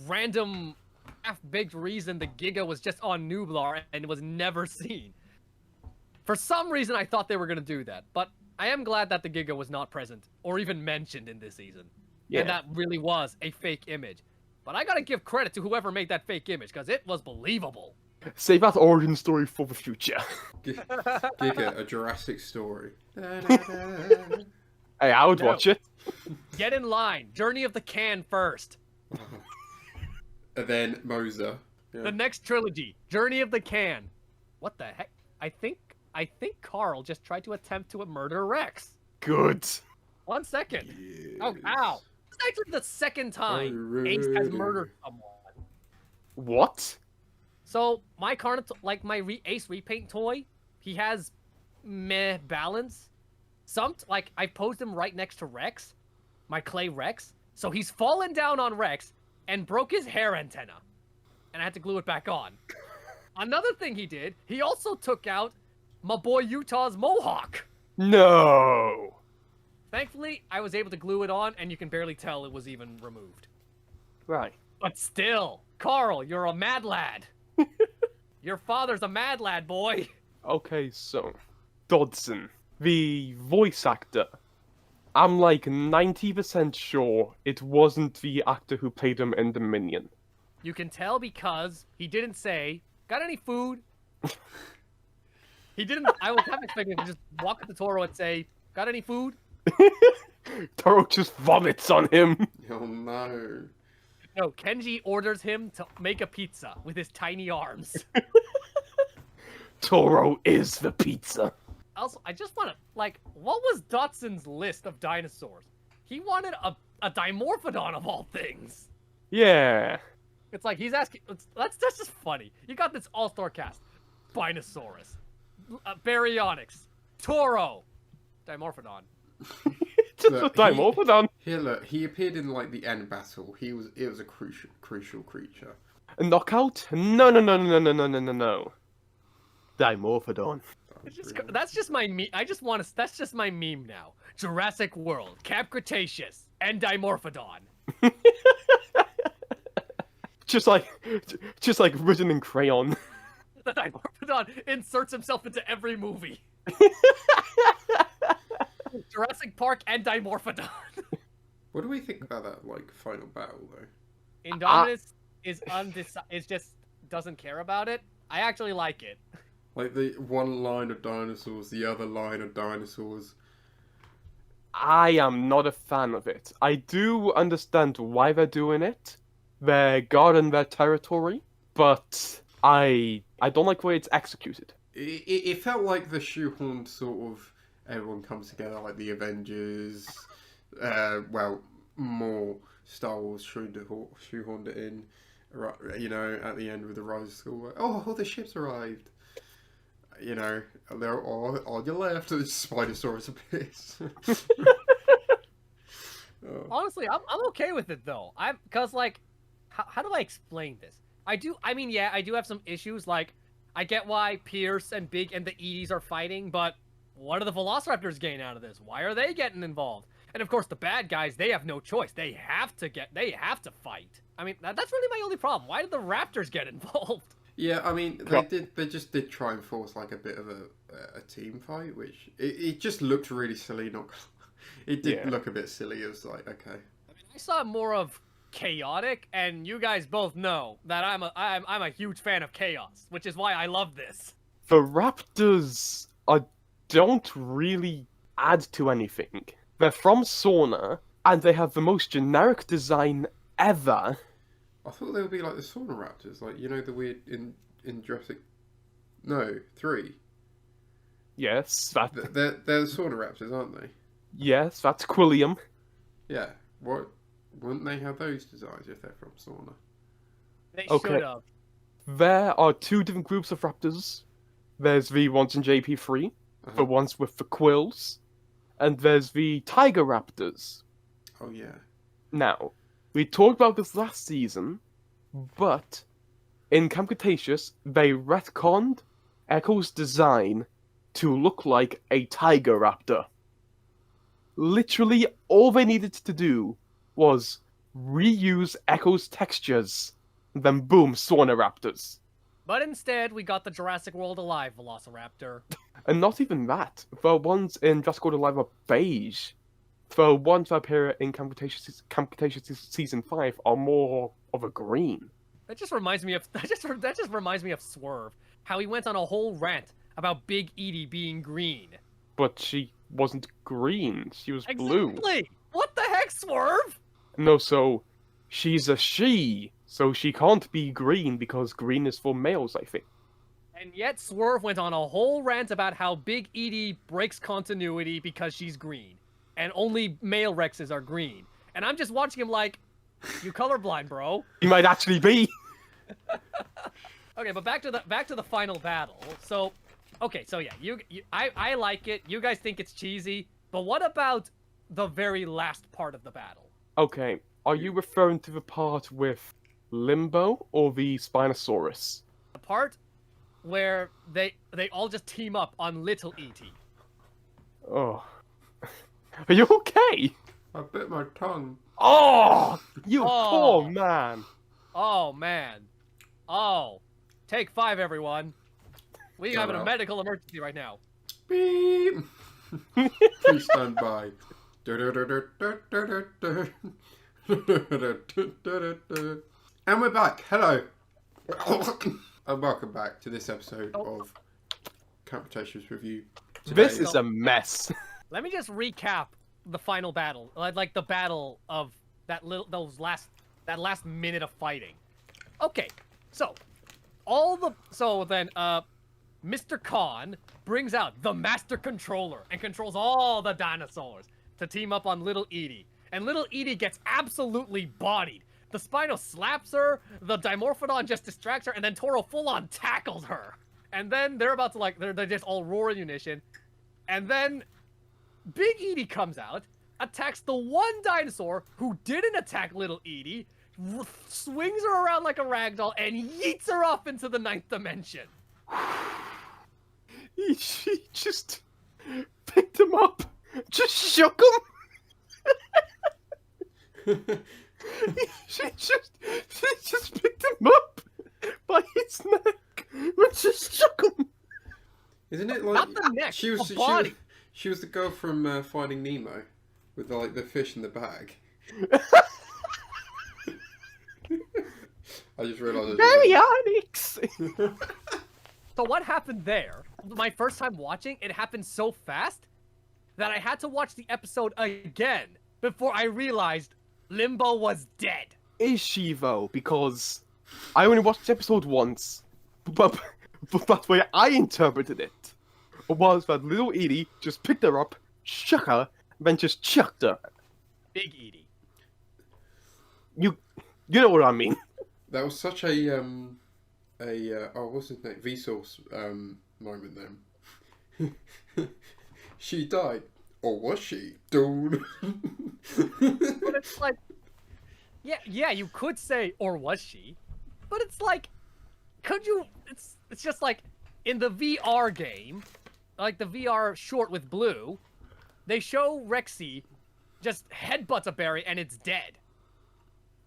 random half-baked reason the Giga was just on Nublar and was never seen. For some reason, I thought they were gonna do that, but I am glad that the Giga was not present or even mentioned in this season. yeah, And that really was a fake image. But I gotta give credit to whoever made that fake image, because it was believable. save that origin story for the future. Giga, a Jurassic story. Hey, I would No. watch it. Get in line. Journey of the Can first. And then Moser. Yeah. The next trilogy, Journey of the Can. What the heck? I think Carl just tried to attempt to murder Rex. Good. 1 second. Yes. Oh, ow. This is actually the second time Ace has murdered someone. What? So, my Ace repaint toy, he has meh balance. I posed him right next to Rex, my clay Rex. So he's fallen down on Rex and broke his hair antenna. And I had to glue it back on. Another thing he did, he also took out my boy Utah's mohawk. No. Thankfully, I was able to glue it on, and you can barely tell it was even removed. Right. But still, Carl, you're a mad lad. Your father's a mad lad, boy. Okay, so Dodson, the voice actor. I'm like 90% sure it wasn't the actor who played him in Dominion. You can tell because he didn't say, "Got any food?" He didn't. I was half expecting him to just walk up to Toro and say, "Got any food?" Toro just vomits on him. Oh no. No, Kenji orders him to make a pizza with his tiny arms. Toro is the pizza. Also, I just want to, what was Dotson's list of dinosaurs? He wanted a Dimorphodon of all things. Yeah. It's like he's asking. That's just funny. You got this all-star cast: Spinosaurus, Baryonyx, Toro, Dimorphodon. Just Look, a Dimorphodon. Here, look, he appeared in like the end battle. It was a crucial creature. A knockout? No. Dimorphodon. That's just my meme. That's just my meme now. Jurassic World, Camp Cretaceous, and Dimorphodon. just like written in crayon. The Dimorphodon inserts himself into every movie. Jurassic Park and Dimorphodon. What do we think about that like final battle though? Indominus is just doesn't care about it. I actually like it. Like the one line of dinosaurs, the other line of dinosaurs. I am not a fan of it. I do understand why they're doing it. They're guarding their territory, but I I don't like the way it's executed. It felt like the shoehorned sort of everyone comes together, like the Avengers. Well, more Star Wars shoehorned it in. You know, at the end with the Rise of Skywalker. Oh, the ship's arrived. You know, they're all on your left. The Spinosaurus appears. Oh. Honestly, I'm okay with it though. Cause like, how do I explain this? I do have some issues. Like, I get why Pierce and Big and the Eddies are fighting, but what do the Velociraptors gain out of this? Why are they getting involved? And of course, the bad guys, they have no choice. They have to fight. I mean, that's really my only problem. Why did the Raptors get involved? Yeah, I mean, they just did try and force like a bit of a team fight, which it just looked really silly. It did look a bit silly. It was like, okay. I mean, I saw more of chaotic, and you guys both know that I'm a huge fan of chaos, which is why I love this. The Raptors don't really add to anything. They're from Sauna, and they have the most generic design ever. I thought they would be like the Sauna Raptors, like, you know, the weird in Jurassic... No, 3. Yes, They're the Sauna Raptors, aren't they? Yes, that's Quilliam. Yeah. What? Wouldn't they have those designs if they're from Sauna? They Okay. should have. There are two different groups of raptors. There's the ones in JP3, the ones with the quills, and there's the tiger raptors. Oh, yeah. Now, we talked about this last season, but in Camp Cretaceous, they retconned Echo's design to look like a tiger raptor. Literally, all they needed to do was reuse Echo's textures, and then boom, Sauna Raptors. But instead, we got the Jurassic World Alive Velociraptor. And not even that, the ones in Jurassic World Alive are beige. The ones that appear in Camp Cretaceous Season 5 are more of a green. That just reminds me of Swerve. How he went on a whole rant about Big Edie being green. But she wasn't green, she was blue. Exactly! What the heck, Swerve? No, so she's a she, so she can't be green because green is for males, I think. And yet Swerve went on a whole rant about how Big Edie breaks continuity because she's green. And only male Rexes are green. And I'm just watching him like, you colorblind, bro. He might actually be. Okay, but back to the final battle. So, okay, so yeah, I like it. You guys think it's cheesy, but what about the very last part of the battle? Okay, are you referring to the part with Limbo or the Spinosaurus? The part where they all just team up on Little E.T. Oh. Are you okay? I bit my tongue. Oh! You Oh. poor man. Oh, man. Oh. Take 5, everyone. We have a no. medical emergency right now. Beep. Please stand by. And we're back. Hello. And welcome back to this episode of Camp Cretaceous Review. This is a mess. Let me just recap the final battle, like the battle of that last minute of fighting. Okay, so then Mr. Khan brings out the Master Controller and controls all the dinosaurs to team up on Little Edie, and Little Edie gets absolutely bodied. The Spino slaps her, the Dimorphodon just distracts her, and then Toro full-on tackles her. And then they're about to they're just all roaring munition, and then Big Edie comes out, attacks the one dinosaur who didn't attack Little Edie, swings her around like a ragdoll, and yeets her off into the 9th dimension. She just picked him up, just shook him. she just picked him up by his neck and just shook him. Isn't it like Not the neck, the body. She was the girl from Finding Nemo with the fish in the bag. I just realised. Baryonyx. So what happened there? My first time watching, it happened so fast that I had to watch the episode again before I realized Limbo was dead. Is she though? Because I only watched the episode once, but But that's the way I interpreted it. Was that little Edie just picked her up, shook her, then just chucked her. Big Edie. You know what I mean. That was such a what's his name? Vsauce moment then. She died. Or was she? Dude. But it's like, yeah, you could say, or was she? But it's like, could you? It's just like in the VR game, like the VR short with Blue, they show Rexy just headbutts a berry and it's dead.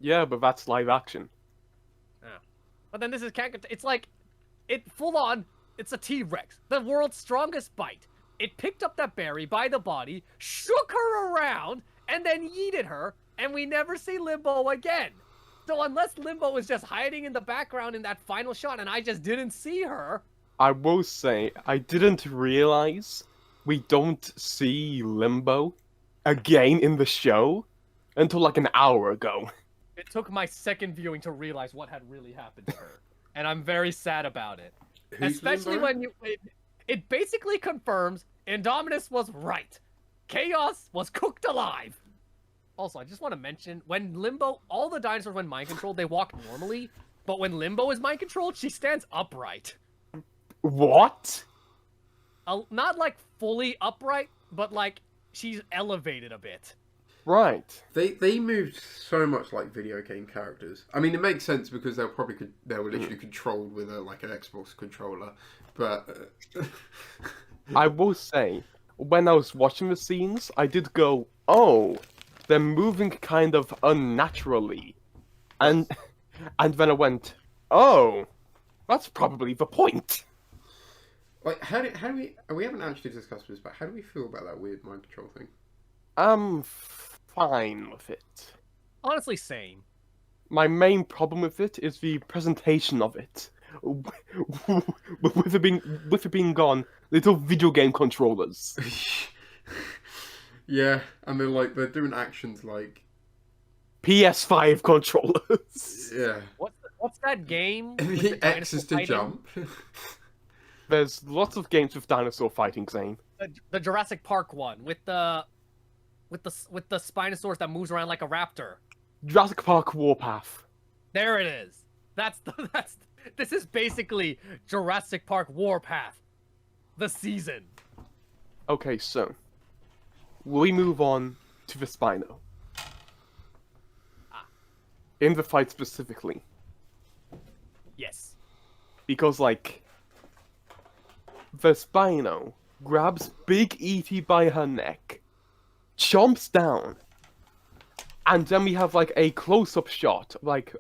Yeah, but that's live action. But then this is it's like, full on, it's a T-Rex, the world's strongest bite. It picked up that berry by the body, shook her around, and then yeeted her, and we never see Limbo again. So unless Limbo is just hiding in the background in that final shot and I just didn't see her... I will say, I didn't realize we don't see Limbo again in the show until like an hour ago. It took my second viewing to realize what had really happened to her. And I'm very sad about it. Who's Especially Limbo? when it basically confirms Indominus was right. Chaos was cooked alive. Also, I just want to mention, when Limbo, all the dinosaurs when mind controlled, they walk normally. But when Limbo is mind controlled, she stands upright. What? Not like fully upright, but like she's elevated a bit. Right. They moved so much like video game characters. I mean, it makes sense because they were literally controlled with like an Xbox controller. But I will say, when I was watching the scenes, I did go, oh, they're moving kind of unnaturally. And then I went, oh, that's probably the point. like, how do we haven't actually discussed this, but how do we feel about that weird mind control thing? I'm fine with it. Honestly, same. My main problem with it is the presentation of it. With it being gone, little video game controllers. Yeah, and they're doing actions like PS5 controllers. yeah. What's that game? with The the X is to dinosaur jump. There's lots of games with dinosaur fighting, Zane. The Jurassic Park one with the Spinosaurus that moves around like a raptor. Jurassic Park Warpath. There it is. This is basically Jurassic Park Warpath, the season. Okay, so we move on to the Spino. In the fight specifically. Yes. Because, like, the Spino grabs Big E.T. by her neck, chomps down, and then we have, like, a close-up shot, like,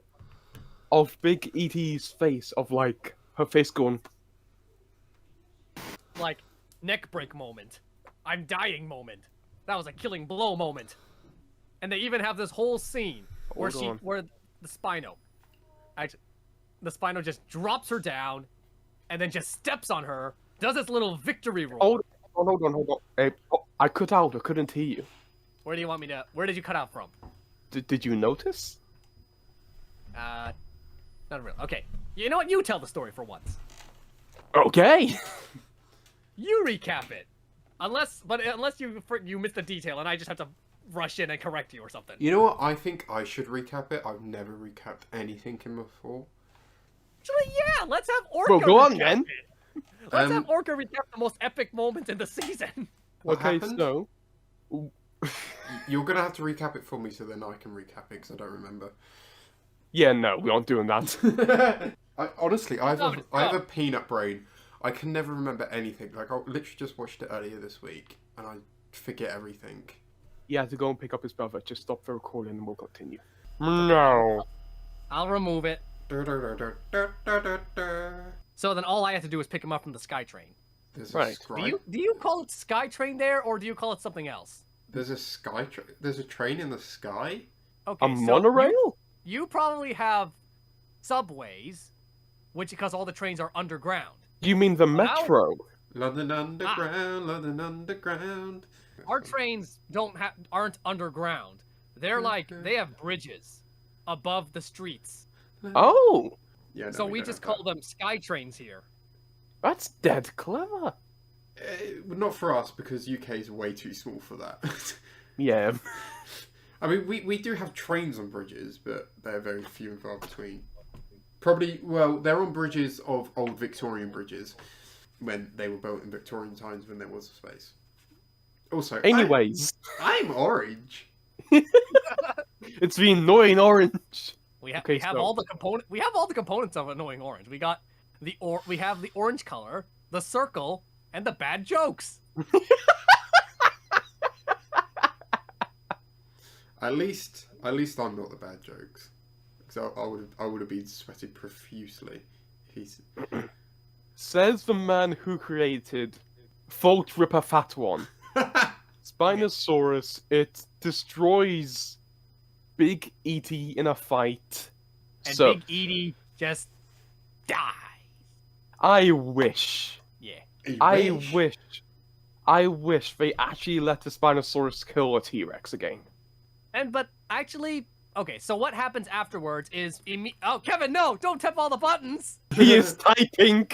of Big E.T.'s face, of, like, her face going... Like, neck break moment. I'm dying moment. That was a killing blow moment. And they even have this whole scene where the Spino just drops her down and then just steps on her, does this little victory roll. Hold on. Hey, I cut out. I couldn't hear you. Where did you cut out from? Did you notice? Not really. Okay. You know what? You tell the story for once. Okay. You recap it. Unless you missed a detail and I just have to rush in and correct you or something. You know what? I think I should recap it. I've never recapped anything in before. Actually, yeah. Let's have Orca. Well, go on recap then. it. Let's have Orca recap the most epic moments in the season. What Okay, happened? so You're gonna have to recap it for me, so then I can recap it because I don't remember. yeah, no, we aren't doing that. Honestly, I No, have a peanut brain. I can never remember anything. Like I literally just watched it earlier this week, and I forget everything. He had to go and pick up his brother. Just stop the recording and we'll continue. No. I'll remove it. So then all I have to do is pick him up from the SkyTrain. There's Right. Do you call it SkyTrain there, or do you call it something else? There's a sky. There's a train in the sky. Okay, A so monorail? You probably have subways, because all the trains are underground. You mean the metro? London Underground, London Underground. Our trains aren't underground. They're they have bridges above the streets. Oh. Yeah. No, So we don't just have call them sky trains here. That's dead clever. Not for us, because UK is way too small for that. Yeah. I mean, we do have trains on bridges, but they're very few and far between. Probably, well, they're on bridges of old Victorian bridges when they were built in Victorian times when there was space. Also, Anyways, I'm orange. it's the annoying orange. We have Okay, we have so- all the component. We have all the components of annoying orange. We got we have the orange color, the circle, and the bad jokes. At least I'm not the bad jokes. Because I would have been sweating profusely. He's Says the man who created Fault Ripper Fat One. Spinosaurus, it destroys Big E.T. in a fight. And So, Big Edie just dies. I wish I wish they actually let the Spinosaurus kill a T-Rex again. But actually, okay. So what happens afterwards is oh, Kevin, no! Don't tap all the buttons. He is typing.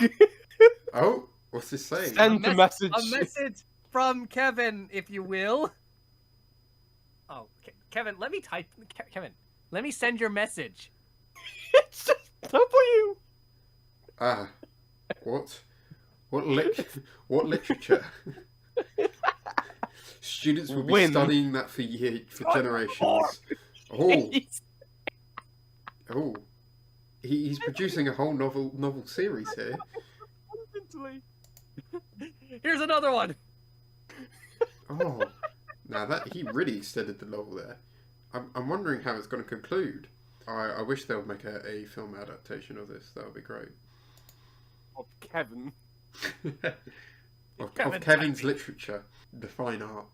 Oh, what's this saying? Send the message. A message from Kevin, if you will. Oh, Kevin, let me type. Kevin, let me send your message. It's just W. Ah, what literature? Students will be Win. studying that for generations. Oh, he's producing a whole novel series here. Here's another one. Oh, now that he really extended the novel there. I'm wondering how it's going to conclude. I wish they would make a film adaptation of this. That would be great. Of Kevin. Of Kevin Kevin's typing. literature, the fine art.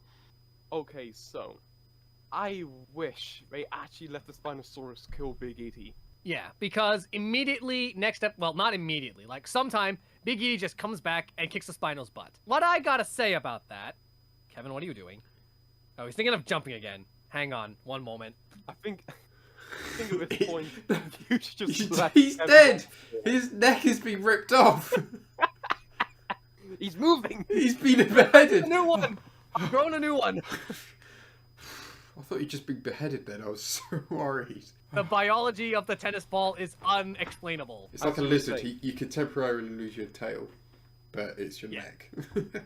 Okay, so I wish they actually let the Spinosaurus kill Big E.T. Yeah, because immediately next up, well, not immediately, like sometime, Big Edie just comes back and kicks the Spino's butt. What I gotta say about that, Kevin, what are you doing? Oh, he's thinking of jumping again. Hang on, one moment. I think at this point you should just let He's Kevin- dead. His neck has been ripped off. He's moving. He's been beheaded. A new one! I've grown a new one! I thought you'd just been beheaded then. I was so worried. The biology of the tennis ball is unexplainable. It's like a That's what lizard. I'm saying. You can temporarily lose your tail, but it's your Yeah. neck.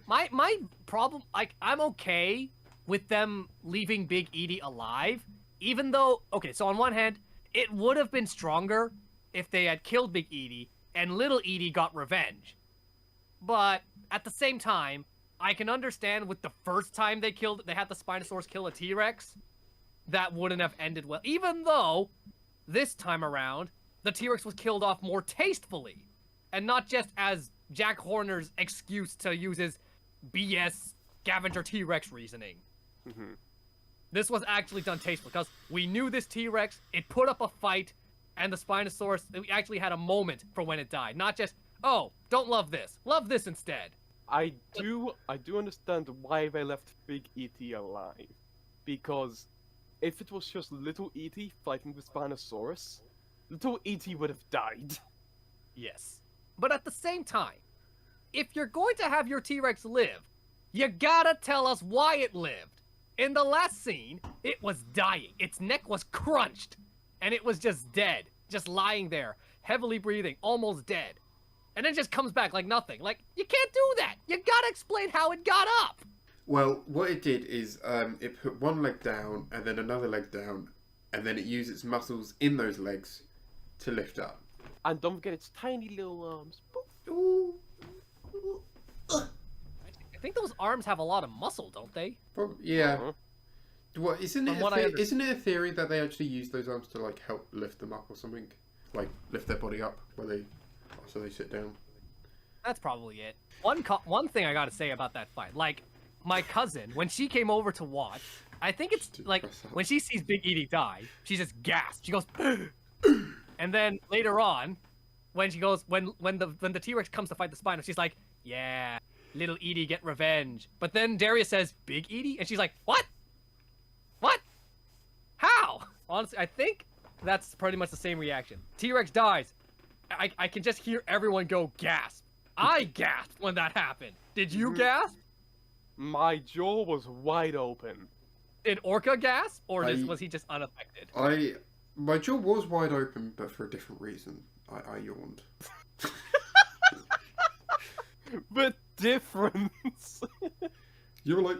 My problem, like, I'm okay with them leaving Big Edie alive, even though, okay, so on one hand, it would have been stronger if they had killed Big Edie and Little Edie got revenge. But at the same time, I can understand with the first time they had the Spinosaurus kill a T-Rex, that wouldn't have ended well. Even though, this time around, the T-Rex was killed off more tastefully, and not just as Jack Horner's excuse to use his BS scavenger T-Rex reasoning. Mhm. This was actually done tastefully, because we knew this T-Rex, it put up a fight, and the Spinosaurus we actually had a moment for when it died. Not just, oh, don't love this instead. I do understand why they left Big E.T. alive. Because if it was just Little E.T. fighting the Spinosaurus, Little E.T. would have died. Yes. But at the same time, if you're going to have your T-Rex live, you gotta tell us why it lived. In the last scene, it was dying. Its neck was crunched. And it was just dead. Just lying there, heavily breathing, almost dead. And then just comes back like nothing. Like, you can't do that. You gotta explain how it got up. Well, what it did is it put one leg down and then another leg down, and then it used its muscles in those legs to lift up. And don't forget its tiny little arms. I think those arms have a lot of muscle, don't they? Yeah. Uh-huh. What isn't From it? what I understand. Isn't it a theory that they actually use those arms to like help lift them up or something? Like lift their body up while they sit down. That's probably it. One thing I gotta say about that fight, like, my cousin, when she came over to watch, I think it's like press up. when she sees Big Edie die, she just gasps. She goes, and then later on, when she goes, when the T-Rex comes to fight the Spino, she's like, yeah, Little Edie get revenge. But then Darius says, Big Edie, and she's like, what? What? How? Honestly, I think that's pretty much the same reaction. T-Rex dies. I can just hear everyone go gasp. I gasped when that happened. Did you gasp? My jaw was wide open. Did Orca gasp, or was he just unaffected? My jaw was wide open, but for a different reason. I yawned. But difference. You were like...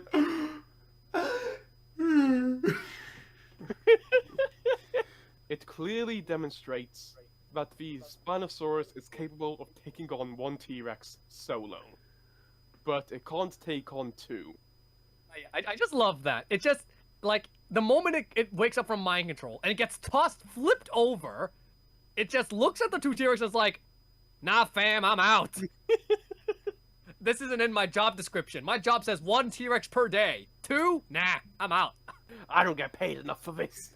It clearly demonstrates that the Spinosaurus is capable of taking on one T-Rex solo. But it can't take on two. I just love that. It just, like, the moment it wakes up from mind control and it gets flipped over, it just looks at the two T-Rexes like, nah, fam, I'm out. This isn't in my job description. My job says 1 T-Rex per day. 2? Nah, I'm out. I don't get paid enough for this.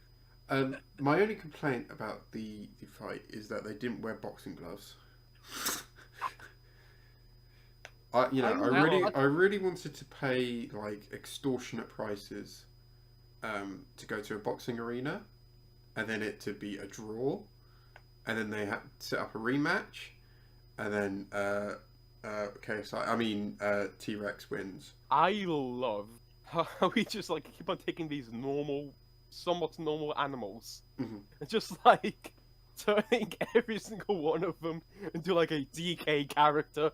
My only complaint about the fight is that they didn't wear boxing gloves. I really wanted to pay like extortionate prices to go to a boxing arena, and then it to be a draw, and then they had to set up a rematch, and then T-Rex wins. I love how we just like keep on taking these somewhat normal animals, and just like turning every single one of them into like a DK character.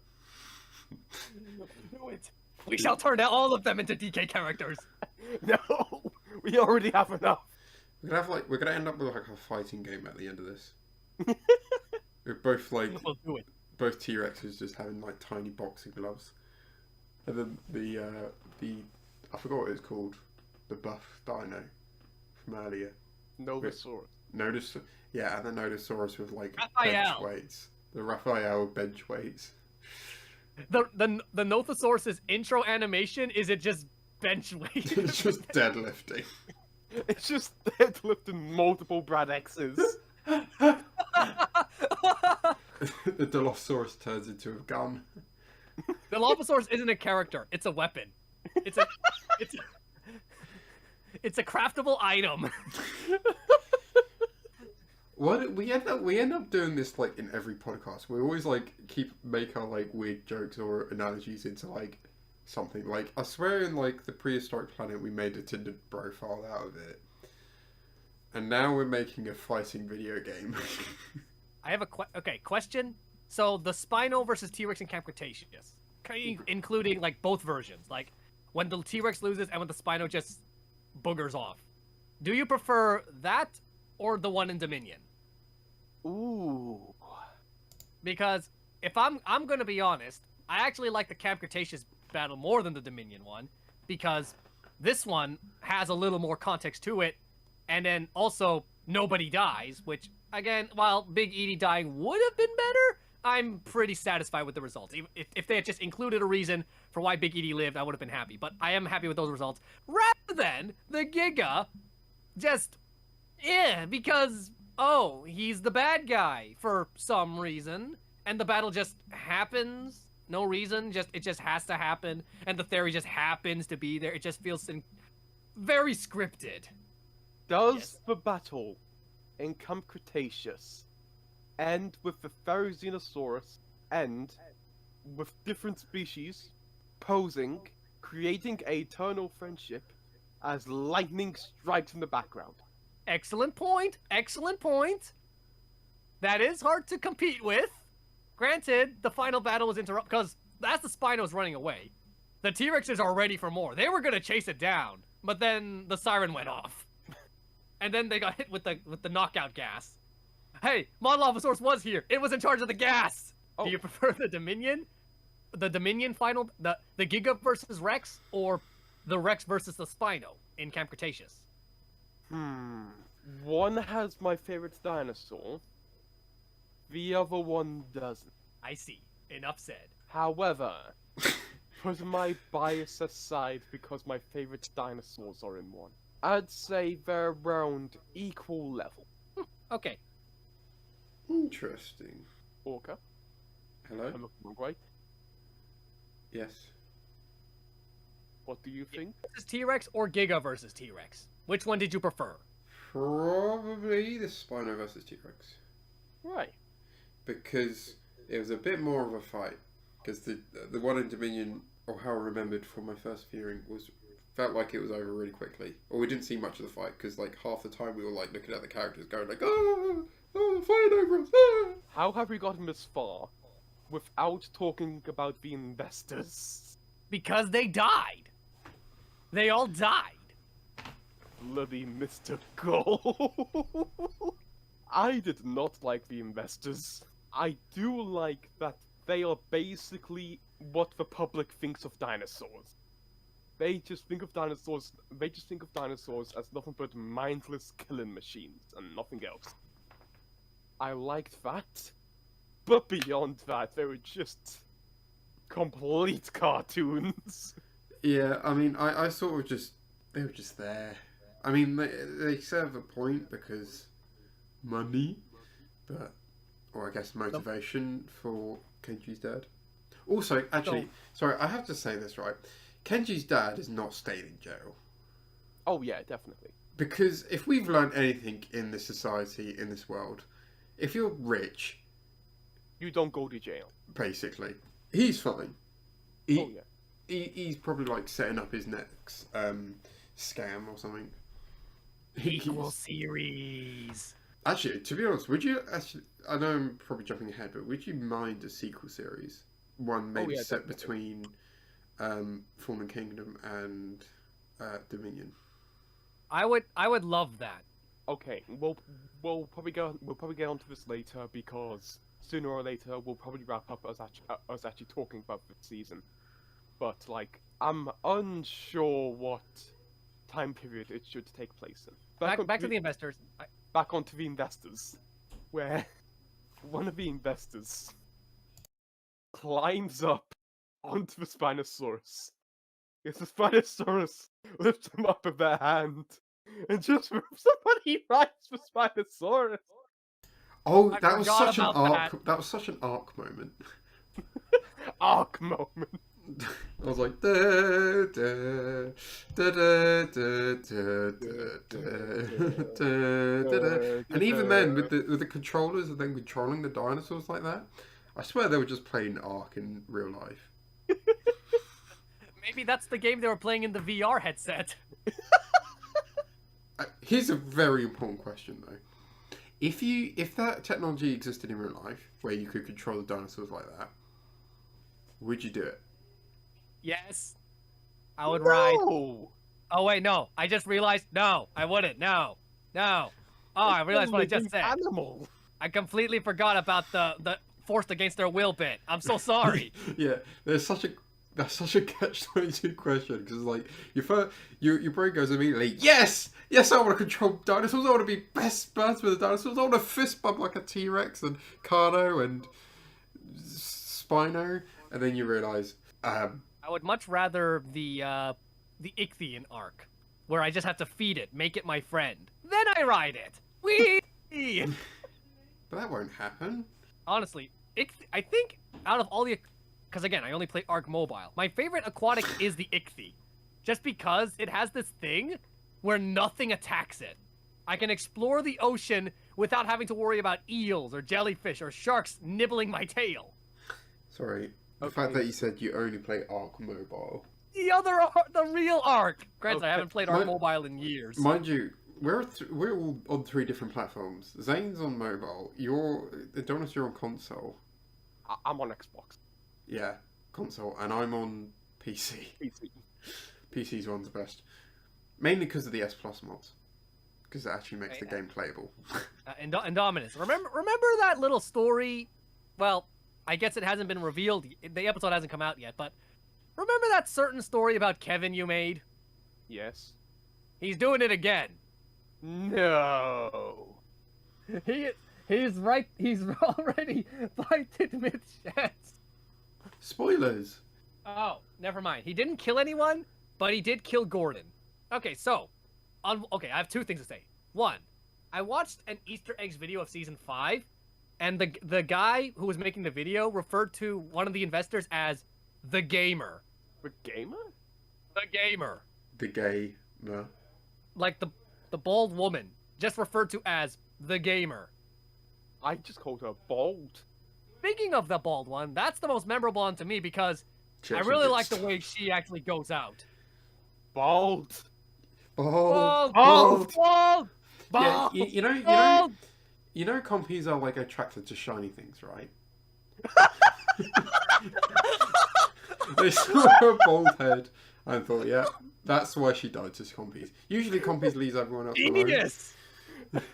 Do it. We shall turn all of them into DK characters. No, we already have enough. We're gonna end up with like a fighting game at the end of this. We're both like We'll do it. both T-Rexes just having like tiny boxing gloves, and then the I forgot what it's called, the buff dino from earlier. Novosaurus. Yeah, and the Nodosaurus with like Raphael. bench weights. The Raphael bench weights. The Nothosaurus's intro animation is it just bench weight? It's just deadlifting. It's just deadlifting multiple Brad X's. The Dilophosaurus turns into a gun. The Dilophosaurus isn't a character; it's a weapon. It's a craftable item. What we end up doing this like in every podcast. We always like make our like weird jokes or analogies into like something. Like I swear in like the prehistoric planet we made a Tinder profile out of it, and now we're making a fighting video game. I have a question. So the Spino versus T-Rex in Camp Cretaceous, including like both versions, like when the T-Rex loses and when the Spino just boogers off. Do you prefer that or the one in Dominion? Ooh. Because if I'm gonna be honest, I actually like the Camp Cretaceous battle more than the Dominion one, because this one has a little more context to it, and then also nobody dies, which again, while Big Edie dying would have been better, I'm pretty satisfied with the results. If they had just included a reason for why Big Edie lived, I would have been happy. But I am happy with those results, rather than the Giga just because he's the bad guy for some reason, and the battle just happens, no reason, it just has to happen, and the theory just happens to be there. It just feels very scripted. Does the battle in Camp Cretaceous end with the Therizinosaurus end with different species posing, creating a eternal friendship as lightning strikes in the background? Excellent point. Excellent point. That is hard to compete with. Granted, the final battle was interrupted because as the Spinos running away, the T-Rexes are ready for more. They were gonna chase it down, but then the siren went off, and then they got hit with the knockout gas. Hey, Monolophosaurus was here. It was in charge of the gas. Do you prefer the Dominion? The Dominion final, the Giga versus Rex, or the Rex versus the Spino in Camp Cretaceous? One has my favorite dinosaur. The other one doesn't. I see. Enough said. However, put my bias aside because my favorite dinosaurs are in one, I'd say they're around equal level. Okay. Interesting. Orca? Hello? I'm looking right. Yes. What do you think? Versus T-Rex or Giga versus T-Rex? Which one did you prefer? Probably the Spino versus T-Rex. Right. Because it was a bit more of a fight. because the one in Dominion, or how I remembered from my first viewing, felt like it was over really quickly, or we didn't see much of the fight because like half the time we were like looking at the characters going like, oh, fight over us. Ah. How have we gotten this far without talking about the investors? Because they died. They all died. Bloody Mr. Gold. I did not like the investors. I do like that they are basically what the public thinks of dinosaurs. They just think of dinosaurs. They just think of dinosaurs as nothing but mindless killing machines and nothing else. I liked that, but beyond that, they were just complete cartoons. Yeah, I mean, I sort of just they were just there. I mean, they serve a point because money, but or I guess motivation for Kenji's dad. Also, actually, sorry, I have to say this right. Kenji's dad is not staying in jail. Oh yeah, definitely. Because if we've learned anything in this society, in this world, if you're rich, You don't go to jail. basically, he's fine. Oh yeah. He's probably like setting up his next scam or something. Equal series. Actually, to be honest, would you actually? I know I'm probably jumping ahead, but would you mind a sequel series? One maybe yeah, set definitely. between Fallen Kingdom and Dominion. I would love that. Okay, we'll probably get onto this later because sooner or later we'll probably wrap up us actually talking about the season. But like, I'm unsure what time period it should take place in. Back to the investors. Back onto the investors, where one of the investors climbs up onto the Spinosaurus. Yes, the Spinosaurus lifts him up with their hand and just somebody rides the Spinosaurus. Oh, I that was forgot such an about arc. that. That was such an arc moment. Arc moment. I was like, da, da, da, da, da, da, da, da, da, da. And even then, with the controllers and then controlling the dinosaurs like that, I swear they were just playing Ark in real life. Maybe that's the game they were playing in the VR headset. Here's a very important question though. If that technology existed in real life, where you could control the dinosaurs like that, would you do it? Yes. I would ride. No! Oh wait, no. I just realized no, I wouldn't. No. No. Oh, I realized what I just said. Animal. I completely forgot about the forced against their will bit. I'm so sorry. Yeah, that's such a catch-22 question because like your brain goes immediately, yes, I want to control dinosaurs. I want to be best buds with the dinosaurs. I want to fist bump like a T-Rex and Carno and Spino, and then you realize, I would much rather the Ichthyon arc, where I just have to feed it, make it my friend, then I ride it. Whee! but that won't happen. Honestly, I think out of all the, because again, I only play Arc Mobile. My favorite aquatic is the Ichthy, just because it has this thing where nothing attacks it. I can explore the ocean without having to worry about eels or jellyfish or sharks nibbling my tail. Sorry, the fact that you said you only play Ark Mobile. The real Arc. Granted, I Okay. haven't played Arc Mobile in years. Mind you, we're all on 3 different platforms. Zane's on mobile. Adonis, you're on console. I'm on Xbox. Yeah, console, and I'm on PC. PC. PC's one's the best, mainly because of the S Plus mods, because it actually makes the game playable. Indominus. Remember that little story? Well, I guess it hasn't been revealed. The episode hasn't come out yet, but remember that certain story about Kevin you made? Yes. He's doing it again. No. He's right. He's already fighted with Shets. Spoilers. Oh, never mind. He didn't kill anyone, but he did kill Gordon. Okay, so, I have 2 things to say. 1, I watched an Easter eggs video of season 5, and the guy who was making the video referred to one of the investors as the gamer. The gamer? The gamer. The gamer. Like the bald woman, just referred to as the gamer. I just called her bald. Speaking of the bald one, that's the most memorable one to me because I really like the way she actually goes out. Bald. Bald. Bald. Bald. Yeah, Bald. you know, compies are like attracted to shiny things, right? They saw her bald head and thought, yeah, that's why she died to compies. Usually, compies leaves everyone else alone. Genius. Attracted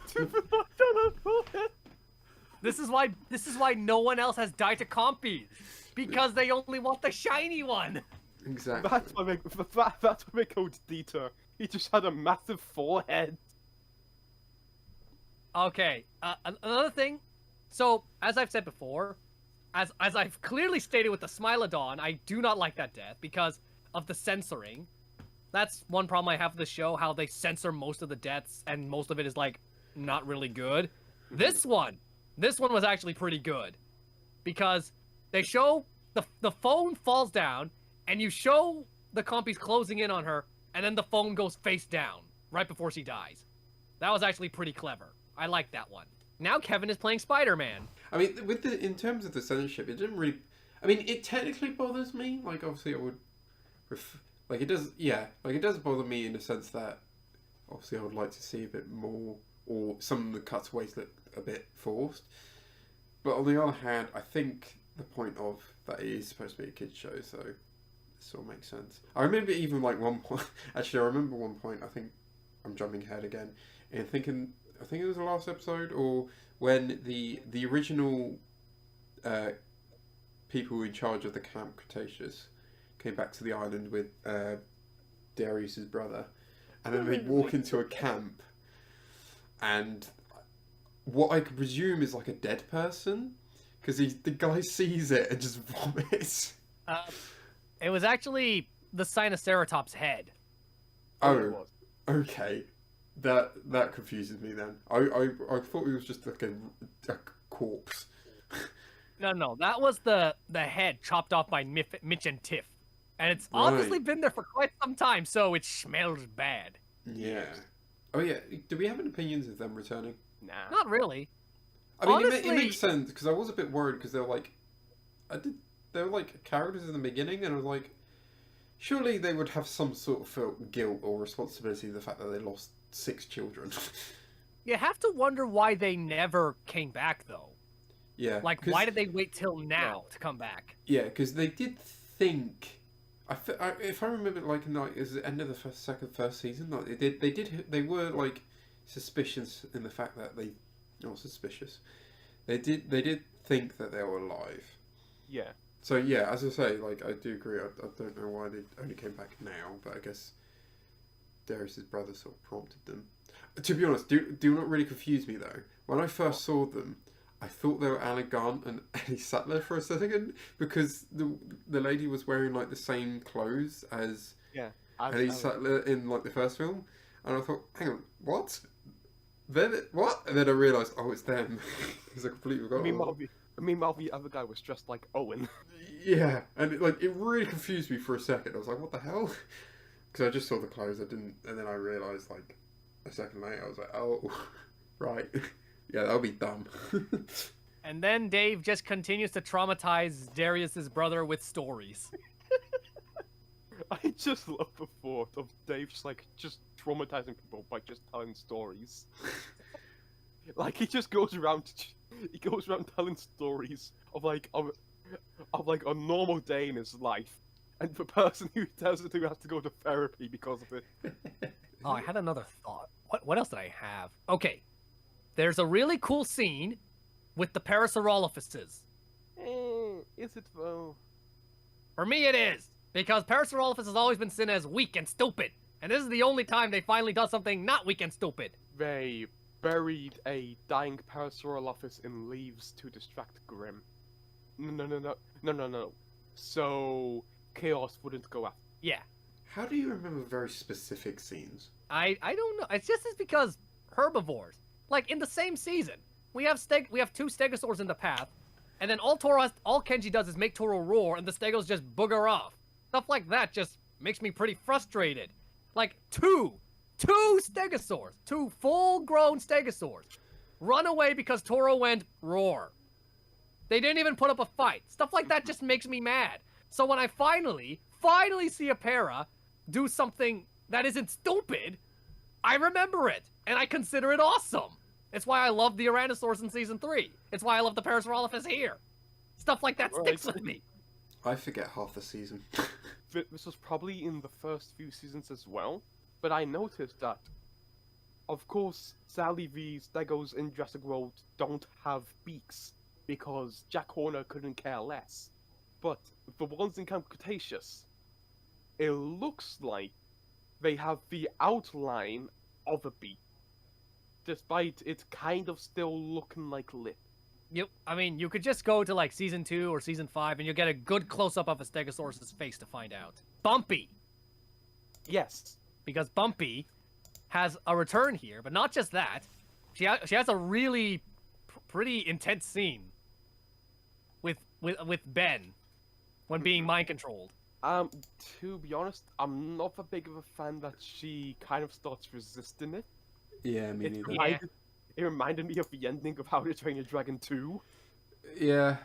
to the knocked on her forehead. This is why no one else has died to compies because they only want the shiny one. Exactly. That's what they called Dieter. He just had a massive forehead. Okay, another thing. So, as I've said before, as I've clearly stated with the Smilodon, I do not like that death because of the censoring. That's one problem I have with the show, how they censor most of the deaths, and most of it is, like, not really good. This one was actually pretty good. Because they show the phone falls down, and you show the compies closing in on her, and then the phone goes face down right before she dies. That was actually pretty clever. I like that one. Now Kevin is playing Spider-Man. I mean, in terms of the censorship, it didn't really. I mean, it technically bothers me. Like, obviously, it does. Yeah, like it does bother me in the sense that obviously I would like to see a bit more, or some of the cutaways look a bit forced. But on the other hand, I think the point of that it is supposed to be a kids show, so it sort of makes sense. I remember even like one point. Actually, I remember one point. I think I'm jumping ahead again, and thinking. I think it was the last episode, or when the original people in charge of the camp Cretaceous came back to the island with Darius's brother, and then they walk into a camp, and what I could presume is like a dead person, because the guy sees it and just vomits. It was actually the Sinoceratops head. Oh, okay. That confuses me then. I thought it was just like a corpse. No, that was the head chopped off by Mitch and Tiff. And it's obviously been there for quite some time, so it smells bad. Yeah. Oh yeah, do we have any opinions of them returning? Nah. Not really. I mean, honestly, it makes sense, because I was a bit worried, because they were like characters in the beginning, and I was like, surely they would have some sort of guilt or responsibility of the fact that they lost 6 children. You have to wonder why they never came back, though. Yeah. Like, why did they wait till now to come back? Yeah, because they did think. If I remember, like, it was the end of the first season. Like, they were like suspicious in the fact that not suspicious. They did think that they were alive. Yeah. So yeah, as I say, like I do agree. I don't know why they only came back now, but I guess Darius's brother sort of prompted them. To be honest, do not really confuse me though. When I first saw them, I thought they were Anna Gunn and Ellie Sattler for a second, because the lady was wearing like the same clothes as Ellie Sattler in like the first film, and I thought, hang on, what? What? And then I realised, oh, it's them. Because I completely forgot. Meanwhile, the other guy was dressed like Owen. Yeah, and it really confused me for a second. I was like, what the hell? Because I just saw the clothes, and then I realised like a second later, I was like, oh, right. Yeah, that would be dumb. And then Dave just continues to traumatize Darius's brother with stories. I just love the thought of Dave just traumatizing people by just telling stories. Like he just goes around telling stories of a normal day in his life, and the person who tells it to has to go to therapy because of it. Oh, I had another thought. What else did I have? Okay. There's a really cool scene with the Parasaurolophuses. Is it though? For me it is, because Parasaurolophus has always been seen as weak and stupid, and this is the only time they finally does something not weak and stupid. They buried a dying Parasaurolophus in leaves to distract Grim. No. So Chaos wouldn't go after. Yeah. How do you remember very specific scenes? I don't know. It's because herbivores. Like in the same season, we have 2 stegosaurs in the path, and then all Kenji does is make Toro roar, and the stegos just booger off. Stuff like that just makes me pretty frustrated. Like two stegosaurs, 2 full-grown stegosaurs, run away because Toro went roar. They didn't even put up a fight. Stuff like that just makes me mad. So when I finally see a para do something that isn't stupid, I remember it, and I consider it awesome. It's why I love the Tyrannosaurus in Season 3. It's why I love the Parasaurolophus here. Stuff like that sticks with me. I forget half the season. This was probably in the first few seasons as well, but I noticed that, of course, Sally the Stegos in Jurassic World don't have beaks, because Jack Horner couldn't care less. But the ones in Camp Cretaceous, it looks like they have the outline of a beak, despite it kind of still looking like lip. I mean, you could just go to like Season 2 or Season 5 and you'll get a good close-up of a Stegosaurus's face to find out. Bumpy! Yes. Because Bumpy has a return here, but not just that. She has a really pretty intense scene with Ben when being mind controlled. To be honest, I'm not that big of a fan that she kind of starts resisting it. Yeah, me neither. It reminded me of the ending of How to Train Your Dragon 2. Yeah,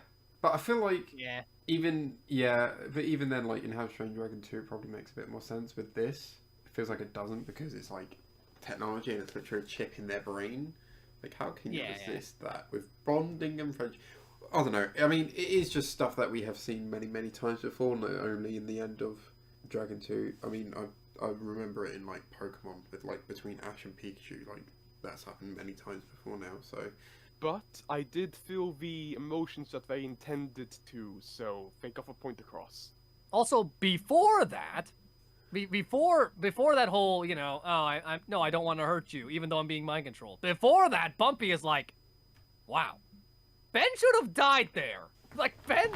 but I feel like Yeah. even then, like in How to Train Your Dragon 2, it probably makes a bit more sense. With this, it feels like it doesn't because it's like technology and it's literally a chip in their brain. Like, how can you resist that with bonding and friendship? I don't know. I mean, it is just stuff that we have seen many, many times before, not only in the end of Dragon 2. I mean, I remember it in like Pokemon with like between Ash and Pikachu, like that's happened many times before now. So, but I did feel the emotions that they intended to, so they got the point across. Also, before that, before that whole, you know, I don't want to hurt you, even though I'm being mind controlled. Before that, Bumpy is like, wow, Ben should have died there. Like, Ben,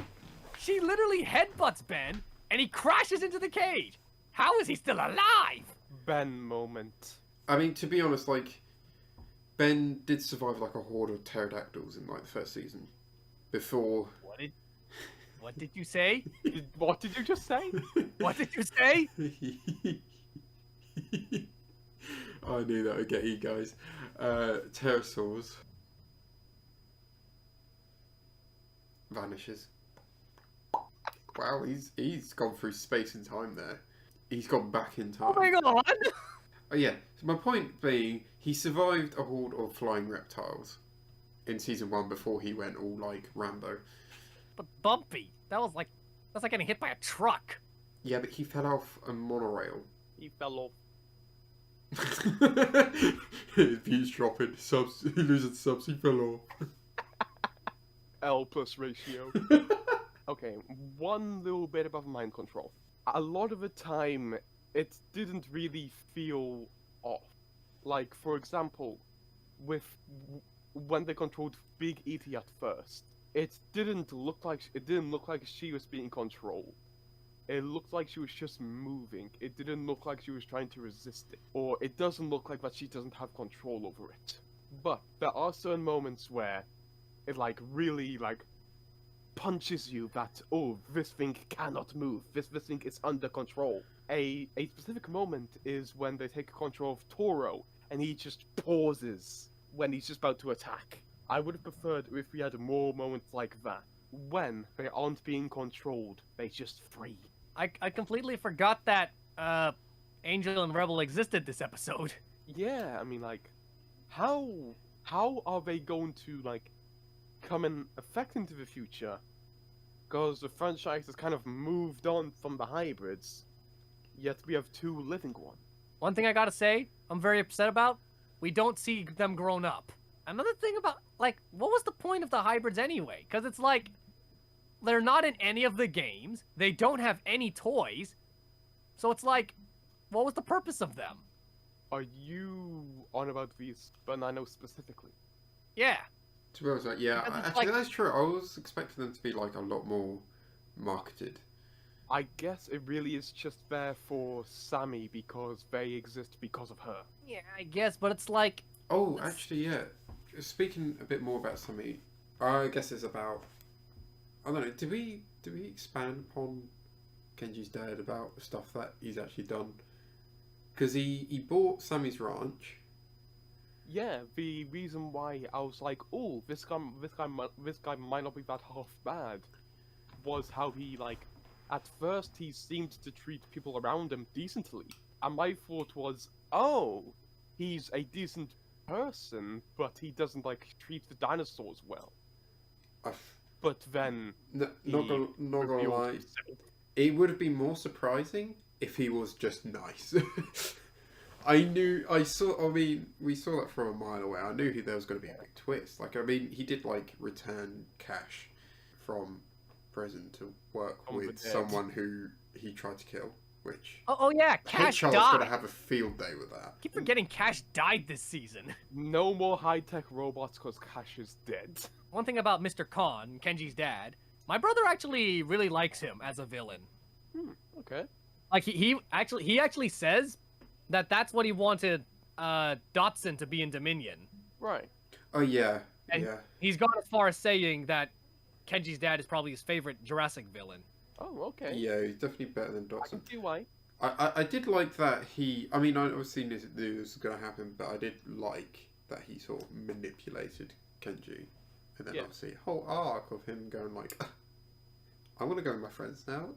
she literally headbutts Ben, and he crashes into the cage. How is he still alive? Ben moment. I mean, to be honest, like, Ben did survive like a horde of pterodactyls in like the first season. Before. What did you say? What did you just say? What did you say? I knew that would get you guys. Pterosaurs. Vanishes. Wow, he's gone through space and time there. He's gone back in time. Oh my god! Oh yeah, so my point being, he survived a horde of flying reptiles in Season 1 before he went all like Rambo. But Bumpy, that's like getting hit by a truck. Yeah, but he fell off a monorail. He fell off. His view's dropping, he loses subs, he fell off. L plus ratio. Okay, one little bit about mind control. A lot of the time, it didn't really feel off. Like, for example, when they controlled Big E.T. at first, it didn't look like she was being controlled. It looked like she was just moving. It didn't look like she was trying to resist it. Or it doesn't look like that she doesn't have control over it. But there are certain moments where it like really like punches you that, oh, this thing cannot move. This thing is under control. A specific moment is when they take control of Toro and he just pauses when he's just about to attack. I would have preferred if we had more moments like that. When they aren't being controlled, they just free. I completely forgot that Angel and Rebel existed this episode. Yeah, I mean, like, how are they going to like come and affect into the future? Because the franchise has kind of moved on from the hybrids, yet we have two living ones. One thing I gotta say, I'm very upset about, we don't see them grown up. Another thing about, like, what was the point of the hybrids anyway? Because it's like, they're not in any of the games, they don't have any toys, so it's like, what was the purpose of them? Are you on about these bananas specifically? Yeah. To be honest, yeah, actually like, that's true. I was expecting them to be like a lot more marketed. I guess it really is just there for Sammy because they exist because of her. Yeah, I guess, but it's like... Oh, actually, yeah. Speaking a bit more about Sammy, I guess it's about... I don't know, did we expand upon Kenji's dad about the stuff that he's actually done? Because he bought Sammy's ranch. Yeah, the reason why I was like, oh, this guy might not be that half bad, was how he like, at first he seemed to treat people around him decently, and my thought was, oh, he's a decent person, but he doesn't like treat the dinosaurs well. But then, Not he gonna revealed lie, himself. it would have been more surprising if he was just nice. we saw that from a mile away. I knew there was going to be a big twist. Like, I mean, he did like return Cash from prison to work From the with dead. someone who he tried to kill, which Oh yeah, I think Cash Charles going to died. have a field day with that. Keep forgetting Cash died this season. No more high-tech robots because Cash is dead. One thing about Mr. Khan, Kenji's dad, my brother actually really likes him as a villain. Okay. Like he actually says that that's what he wanted Dotson to be in Dominion. Right. Oh yeah, And yeah. he's gone as far as saying that Kenji's dad is probably his favorite Jurassic villain. Oh, okay. Yeah, he's definitely better than I can Dotson. see why. I did like that he. I mean, I obviously knew this was going to happen, but I did like that he sort of manipulated Kenji, and then Yeah. obviously a whole arc of him going like, "I want to go with my friends now.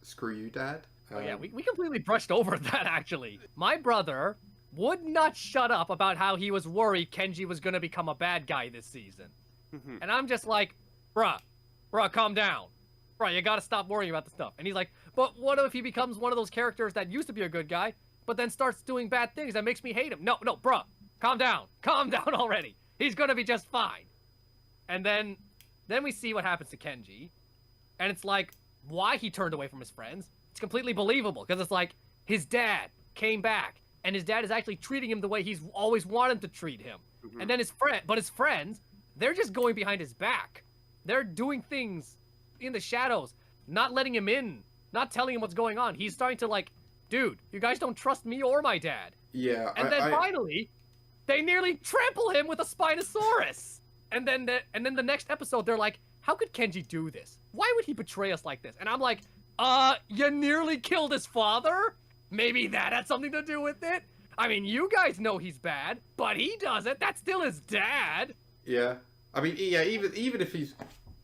Screw you, Dad." Oh yeah, we completely brushed over that actually. My brother would not shut up about how he was worried Kenji was gonna become a bad guy this season. And I'm just like, bruh, calm down. Bruh, you gotta stop worrying about the stuff. And he's like, but what if he becomes one of those characters that used to be a good guy, but then starts doing bad things that makes me hate him? No, bruh, calm down. Calm down already. He's gonna be just fine. And then we see what happens to Kenji. And it's like, why he turned away from his friends. It's completely believable, because it's like, his dad came back, and his dad is actually treating him the way he's always wanted to treat him. And then his friends, they're just going behind his back. They're doing things in the shadows, not letting him in, not telling him what's going on. He's starting to like, dude, you guys don't trust me or my dad. Yeah, And then finally, they nearly trample him with a Spinosaurus. And then the next episode, they're like, how could Kenji do this? Why would he betray us like this? And I'm like, you nearly killed his father? Maybe that had something to do with it? I mean, you guys know he's bad, but he doesn't. That's still his dad. Yeah, I mean, yeah, even if he's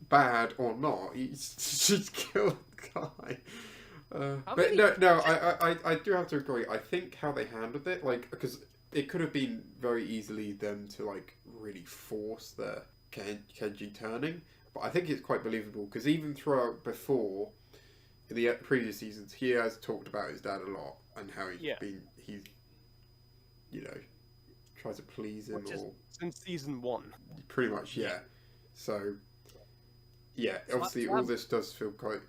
bad or not, he's just killed the guy. But many- no, I do have to agree. I think how they handled it, like, because it could have been very easily them to like really force the Kenji turning, but I think it's quite believable because even throughout before in the previous seasons, he has talked about his dad a lot and how he's you know, tries to please him or Since season 1. pretty much, yeah. So, yeah, obviously all this does feel quite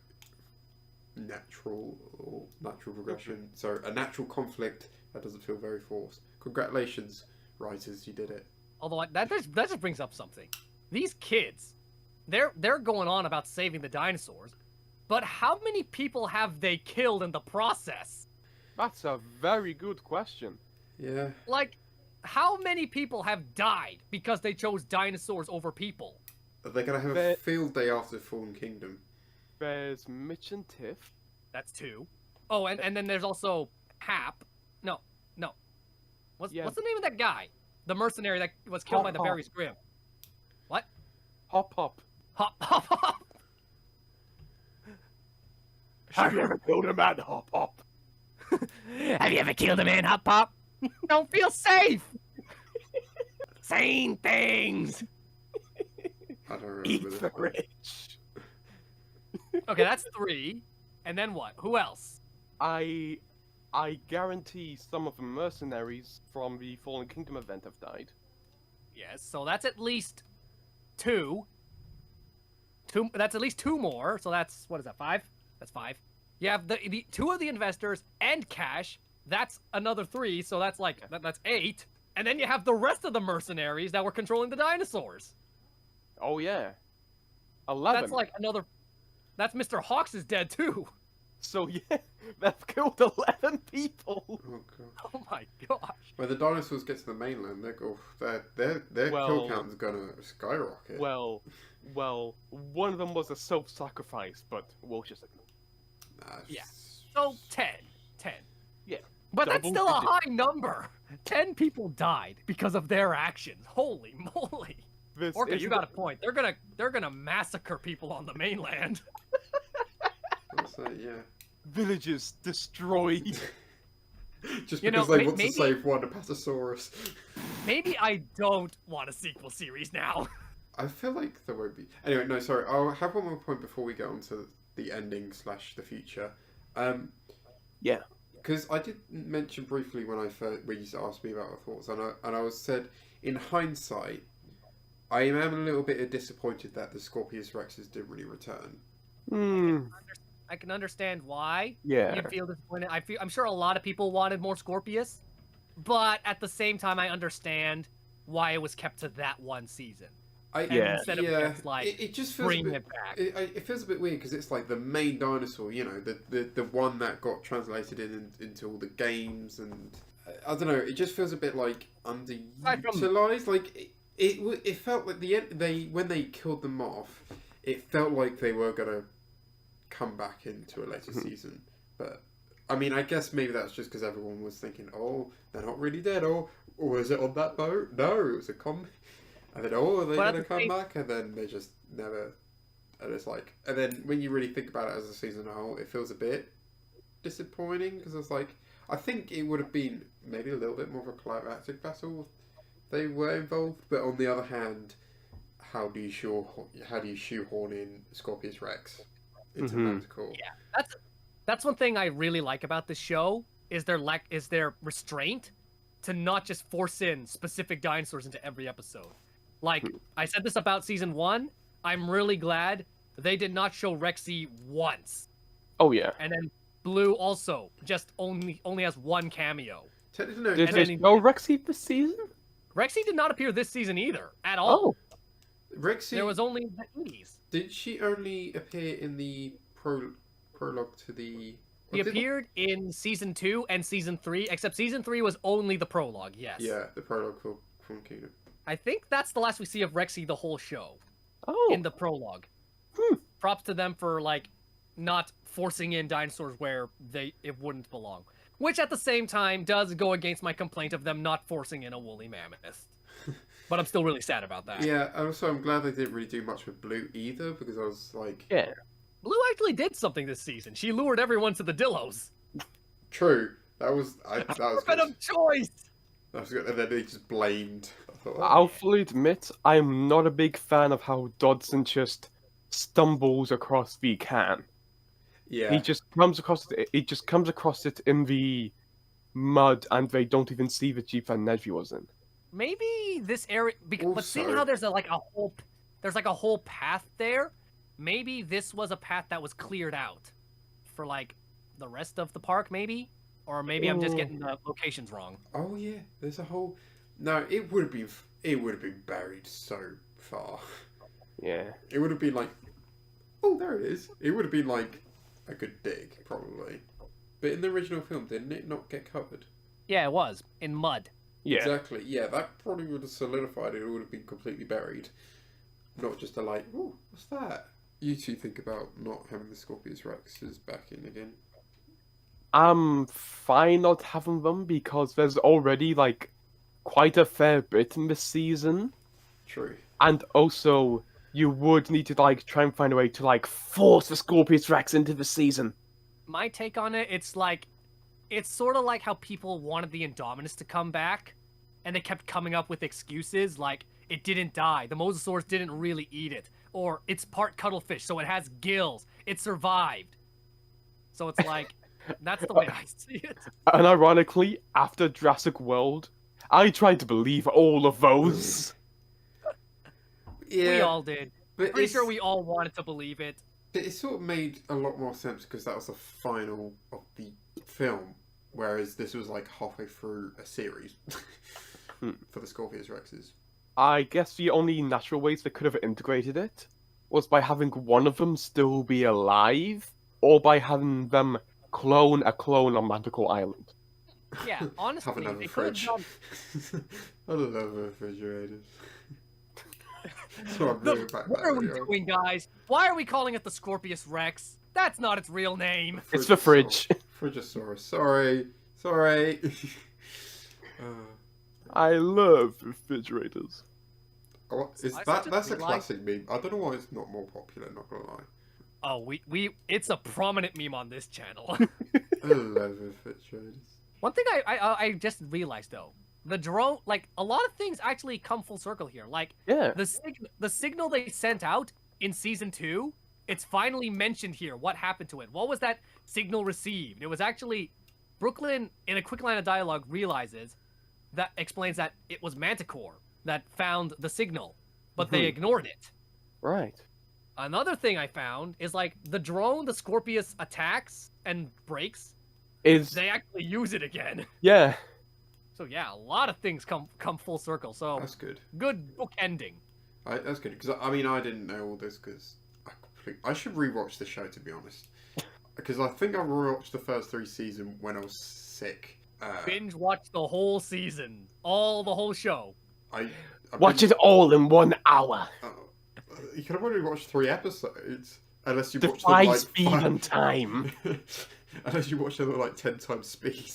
natural or natural progression. So a natural conflict that doesn't feel very forced. Congratulations, writers, you did it. Although that just brings up something. These kids, they're going on about saving the dinosaurs, but how many people have they killed in the process? That's a very good question. Yeah. Like, how many people have died because they chose dinosaurs over people? They're going to have a field day after Fallen Kingdom. There's Mitch and Tiff. That's 2. Oh, and then there's also Hap. No. What's the name of that guy? The mercenary that was killed by the Barry's Grim. What? Hop. Hop. Have you ever killed a man, Hop? Have you ever killed a man, Hop Pop? Don't feel safe! Saying things! I don't remember Eat this the one. rich. Okay, that's 3. And then what? Who else? I guarantee some of the mercenaries from the Fallen Kingdom event have died. Yes, so that's at least 2. That's at least 2 more, so that's, what is that, 5? That's 5. You have the 2 of the investors and Cash. That's another 3, so that's like, that's 8. And then you have the rest of the mercenaries that were controlling the dinosaurs. Oh yeah. 11. That's like another, that's Mr. Hawks is dead too. So yeah, they've killed 11 people. Oh god. Oh my gosh. When the dinosaurs get to the mainland, their kill count's gonna skyrocket. Well, one of them was a self-sacrifice, but we'll just ignore. Nah, Yeah. So 10. Yeah. But that's Double still a digit. high number. 10 people died because of their actions. Holy moly! This Orca, is you got a point. They're gonna massacre people on the mainland. So, yeah. villages destroyed. Just You know, because they want maybe- to save one Apatosaurus. Maybe I don't want a sequel series now. I feel like there won't be. Anyway, no, sorry. I'll have one more point before we get on to the ending / the future. Yeah. Because I did mention briefly when when you asked me about my thoughts, and I was said, in hindsight, I am a little bit disappointed that the Scorpius Rexes didn't really return. I can understand why Yeah. you'd feel disappointed. I'm sure a lot of people wanted more Scorpius, but at the same time, I understand why it was kept to that one season. Yeah. Instead of just like it just feels bring a bit, it back. It feels a bit weird because it's like the main dinosaur, you know, the one that got translated into all the games, and I don't know. It just feels a bit like underutilized. Like it felt like when they killed them off, it felt like they were gonna come back into a later season. But I mean, I guess maybe that's just because everyone was thinking, oh, they're not really dead, or was it on that boat? No, it was a combi. And then, oh, are they going to come back? And then they just never. And it's like, and then when you really think about it as a season whole, it feels a bit disappointing because it's like, I think it would have been maybe a little bit more of a climactic battle if they were involved. But on the other hand, how do you shoehorn in Scorpius Rex into Manticore? Yeah, that's one thing I really like about this show is their restraint to not just force in specific dinosaurs into every episode. Like, I said this about season 1, I'm really glad they did not show Rexy once. Oh yeah. And then Blue also just only has one cameo. Technically, no. Did and they then show Rexy this season? Rexy did not appear this season either, at all. Oh. Rexy, There was only the 80s. did she only appear in the prologue to the? He appeared in season 2 and season 3, except season 3 was only the prologue, yes. Yeah, the prologue from Kingdom. I think that's the last we see of Rexy the whole show. Oh. In the prologue. Props to them for, like, not forcing in dinosaurs where it wouldn't belong. Which, at the same time, does go against my complaint of them not forcing in a woolly mammoth. But I'm still really sad about that. Yeah, also I'm glad they didn't really do much with Blue either, because I was like... Yeah. Blue actually did something this season. She lured everyone to the Dillos. True. That was good. Freedom choice! That was good. And then they just blamed. I thought, I'll fully admit, I'm not a big fan of how Dodson just stumbles across the can. yeah. He just comes across it. He just comes across it in the mud, and they don't even see the jeep that Nedry was in. Maybe this area, but seeing how there's a whole path there, maybe this was a path that was cleared out for like the rest of the park, maybe, or maybe I'm just getting the locations wrong. Oh yeah, there's a whole. No, it would have been buried so far. Yeah. It would have been like, oh, there it is. It would have been like a good dig, probably. But in the original film, didn't it not get covered? Yeah, it was in mud. Yeah. Exactly. Yeah, that probably would have solidified it. It would have been completely buried. Not just a like, oh, what's that? You two think about not having the Scorpius Rexes back in again. I'm fine not having them because there's already like quite a fair bit in this season, True. and also you would need to like try and find a way to like force the Scorpius Rex into the season. My take on it, it's sort of like how people wanted the Indominus to come back, and they kept coming up with excuses like it didn't die, the Mosasaurus didn't really eat it, or it's part cuttlefish, so it has gills, it survived. So it's like, that's the way I see it. And ironically, after Jurassic World, I tried to believe all of those. Yeah. We all did. But Pretty sure we all wanted to believe it. It sort of made a lot more sense because that was the final of the film, whereas this was like halfway through a series for the Scorpius Rexes. I guess the only natural ways they could have integrated it was by having one of them still be alive, or by having them clone a clone on Manticore Island. Yeah, Have honestly, another they could have fridge. done... I love refrigerators. So I'm really back What that are we video. doing, guys? Why are we calling it the Scorpius Rex? That's not its real name. It's the fridge. Frigosaurus. Sorry. I love refrigerators. Oh, I such a that's a big like- classic meme. I don't know why it's not more popular, not gonna lie. Oh, it's a prominent meme on this channel. I love refrigerators. One thing I just realized though, the drone, like a lot of things actually come full circle here. Like Yeah. the signal they sent out in season 2, it's finally mentioned here. What happened to it? What was that signal received? It was actually Brooklyn, in a quick line of dialogue, explains that it was Manticore that found the signal, but they ignored it. Right. Another thing I found is like the drone the Scorpius attacks and breaks, they actually use it again. Yeah. So yeah, a lot of things come full circle. So That's good. Good book ending. That's good because I mean I didn't know all this because I should rewatch the show to be honest because I think I rewatched the first 3 seasons when I was sick. Binge watch the whole season, the whole show. Watch it all in 1 hour. You can only watch 3 episodes unless you watch them Defy like speed and time. Unless you watch them at like 10 times speed.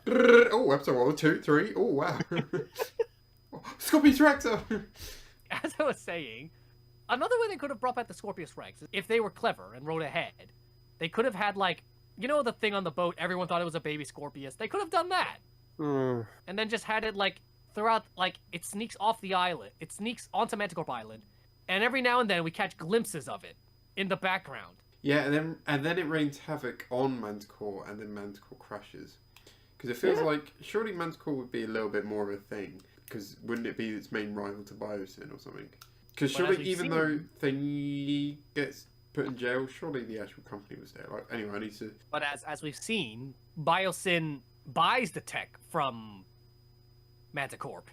Oh, episode 1, 2, 3. Oh wow. Scorpius Reactor. As I was saying, another way they could have brought back the Scorpius Rex is if they were clever and wrote ahead. They could have had like, you know, the thing on the boat. Everyone thought it was a baby Scorpius. They could have done that, and then just had it like throughout. Like it sneaks off the island. It sneaks onto Manticore Island, and every now and then we catch glimpses of it in the background. Yeah, and then it rains havoc on Manticore, and then Manticore crashes. Because it feels like surely Manticore would be a little bit more of a thing. Because wouldn't it be its main rival to Biosyn or something? Because surely even though Thingy gets put in jail, surely the actual company was there. Like anyway, I need to. But as we've seen, Biosyn buys the tech from Manticorp.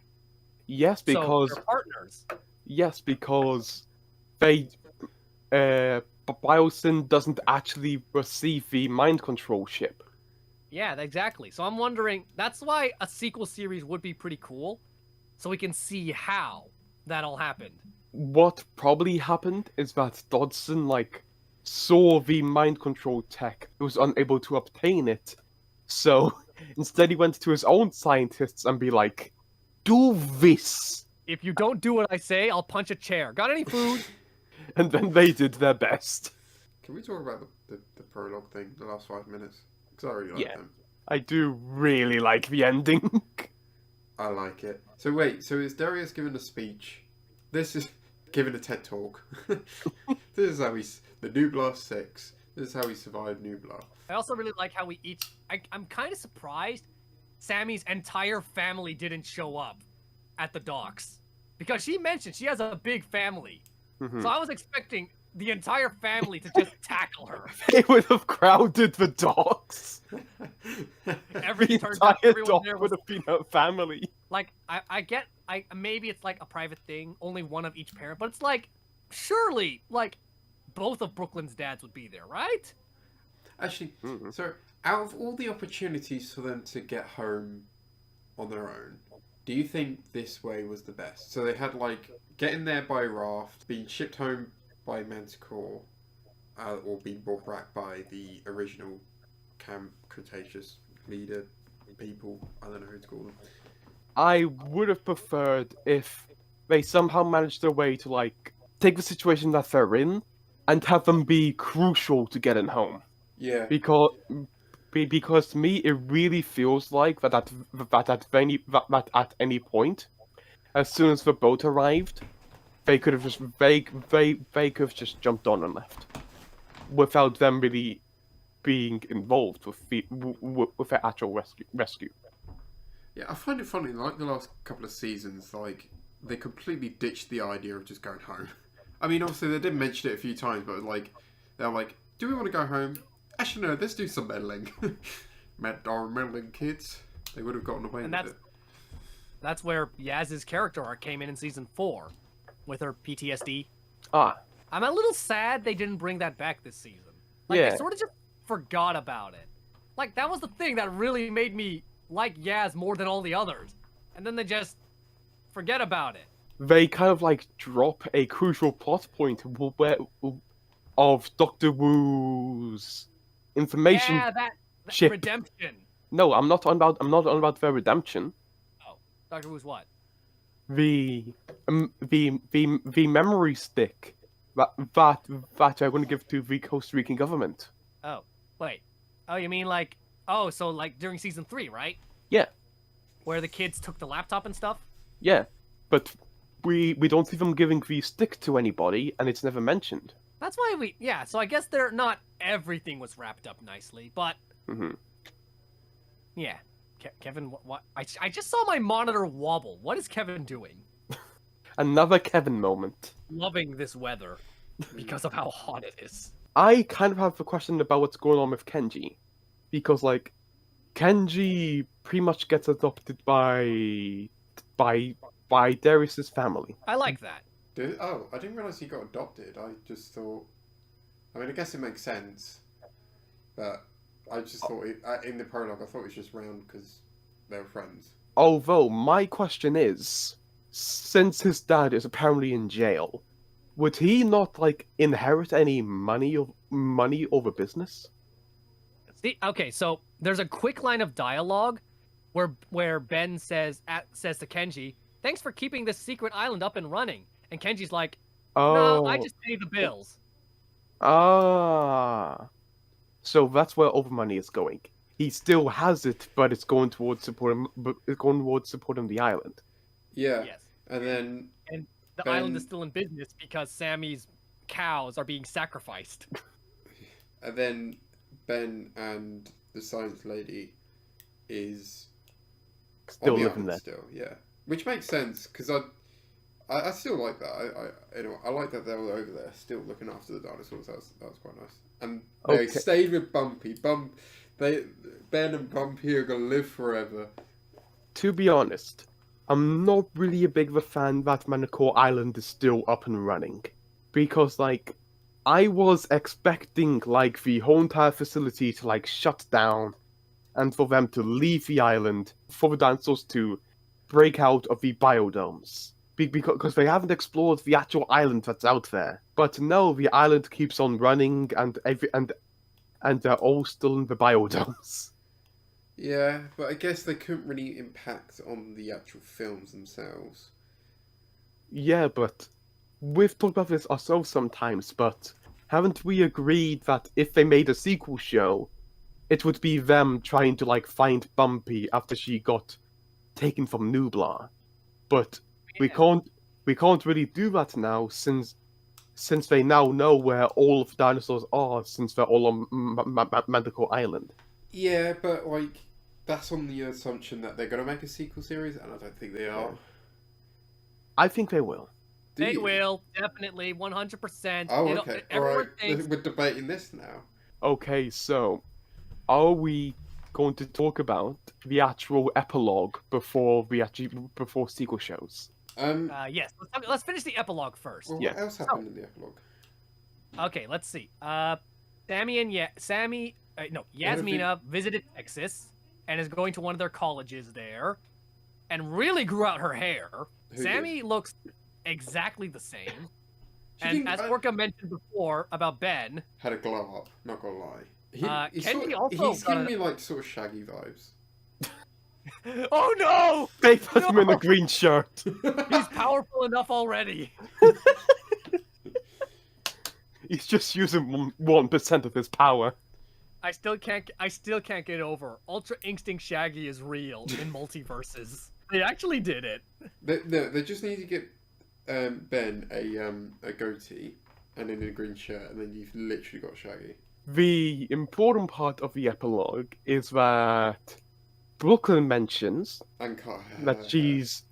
Yes, because so they're partners. Yes, because they Biosyn doesn't actually receive the mind control chip. Yeah, exactly. So I'm wondering, that's why a sequel series would be pretty cool, so we can see how that all happened. What probably happened is that Dodson, saw the mind control tech, he was unable to obtain it. So, instead he went to his own scientists and be like, do this! If you don't do what I say, I'll punch a chair. Got any food? And then they did their best. Can we talk about the prologue thing, the last 5 minutes? Because I really like them. I do really like the ending. I like it. So wait, so is Darius giving a speech? This is giving a TED talk. This is how the Nublar 6. This is how he survived Nublar. I also really like how we each... I'm kind of surprised Sammy's entire family didn't show up at the docks. Because she mentioned she has a big family. So I was expecting the entire family to just tackle her. They would have crowded the docks. Every The turns out entire everyone dock there would was... have been her family. Like, I get... maybe it's like a private thing, only one of each parent, but it's like, surely, both of Brooklyn's dads would be there, right? Actually, so out of all the opportunities for them to get home on their own, do you think this way was the best? So they had getting there by raft, being shipped home by Manticore, or being brought back by the original Cretaceous leader people. I don't know who to call them. I would have preferred if they somehow managed a way to take the situation that they're in and have them be crucial to getting home. Yeah. Because to me it really feels like that at any point, as soon as the boat arrived, they could have just they could have just jumped on and left, without them really being involved with the actual rescue. Yeah, I find it funny. The last couple of seasons, they completely ditched the idea of just going home. I mean, obviously they did mention it a few times, but they're like, do we want to go home? Actually, no. Let's do some meddling. Our meddling kids. They would have gotten away with it. That's where Yaz's character arc came in season 4, with her PTSD. I'm a little sad they didn't bring that back this season. They sort of just forgot about it. That was the thing that really made me like Yaz more than all the others, and then they just forget about it. They kind of drop a crucial plot point of Dr. Wu's information that chip. redemption. No, I'm not on about their redemption. Oh, Doctor Who's what? The memory stick that they're going to give to the Costa Rican government. Oh, wait. Oh, you mean like, oh, so like during season 3, right? Yeah, Where the kids took the laptop and stuff? yeah, but we don't see them giving the stick to anybody, and it's never mentioned. That's why yeah, so I guess they're not everything was wrapped up nicely, but Hmm. yeah. Kevin, what? I just saw my monitor wobble. What is Kevin doing? Another Kevin moment. Loving this weather because of how hot it is. I kind of have a question about what's going on with Kenji, because like Kenji pretty much gets adopted by Darius's family. I like that. Oh, I didn't realize he got adopted. I just thought. I mean, I guess it makes sense, but I just thought in the prologue, I thought it was just round because they were friends. Although my question is, since his dad is apparently in jail, would he not like inherit any money over business? See, okay, so there's a quick line of dialogue where Ben says to Kenji, "Thanks for keeping this secret island up and running." And Kenji's like, "No, I just pay the bills." So that's where all the money is going. He still has it, but it's going towards supporting the island. Yeah. Yes. And then And the Ben- island is still in business because Sammy's cows are being sacrificed. And then Ben and the science lady is Still on the living island there. still, yeah. Which makes sense because I still like that. Anyway, I like that they were over there still looking after the dinosaurs. That was quite nice. And they Okay. stayed with Bumpy. Ben and Bumpy are gonna live forever. To be honest, I'm not really a big of a fan that Manticore Island is still up and running. Because, like, I was expecting, like, the whole entire facility to, like, shut down and for them to leave the island, for the dinosaurs to break out of the biodomes. Because they haven't explored the actual island that's out there. But no, the island keeps on running and they're all still in the biodomes. Yeah, but I guess they couldn't really impact on the actual films themselves. Yeah, but we've talked about this ourselves sometimes, but haven't we agreed that if they made a sequel show, it would be them trying to, like, find Bumpy after she got taken from Nublar? But we can't really do that now since they now know where all of the dinosaurs are, since they're all on Manticore Island. Yeah, but like that's on the assumption that they're gonna make a sequel series, and I don't think they are. I think they will. Do They you? will, definitely, 100%. Oh, okay. Everyone Alright, thinks we're debating this now. Okay, so are we going to talk about the actual epilogue before sequel shows? yes. Let's finish the epilogue first. Well, Yeah. what else happened in the epilogue? Okay, let's see. Yasmina visited Texas and is going to one of their colleges there, and really grew out her hair. Who Sammy looks exactly the same. She And didn't- as Orca mentioned before about Ben, had a glow up, not gonna lie. Kenji also he's got giving a- me like sort of Shaggy vibes. oh no, They put him in a No! green shirt. he's powerful enough already. He's just using 1% of his power. I still can't get over Ultra Instinct Shaggy is real in multiverses. They actually did it. They just need to get Ben a goatee and then a green shirt, and then you've literally got Shaggy. The important part of the epilogue is that Brooklyn mentions And that she's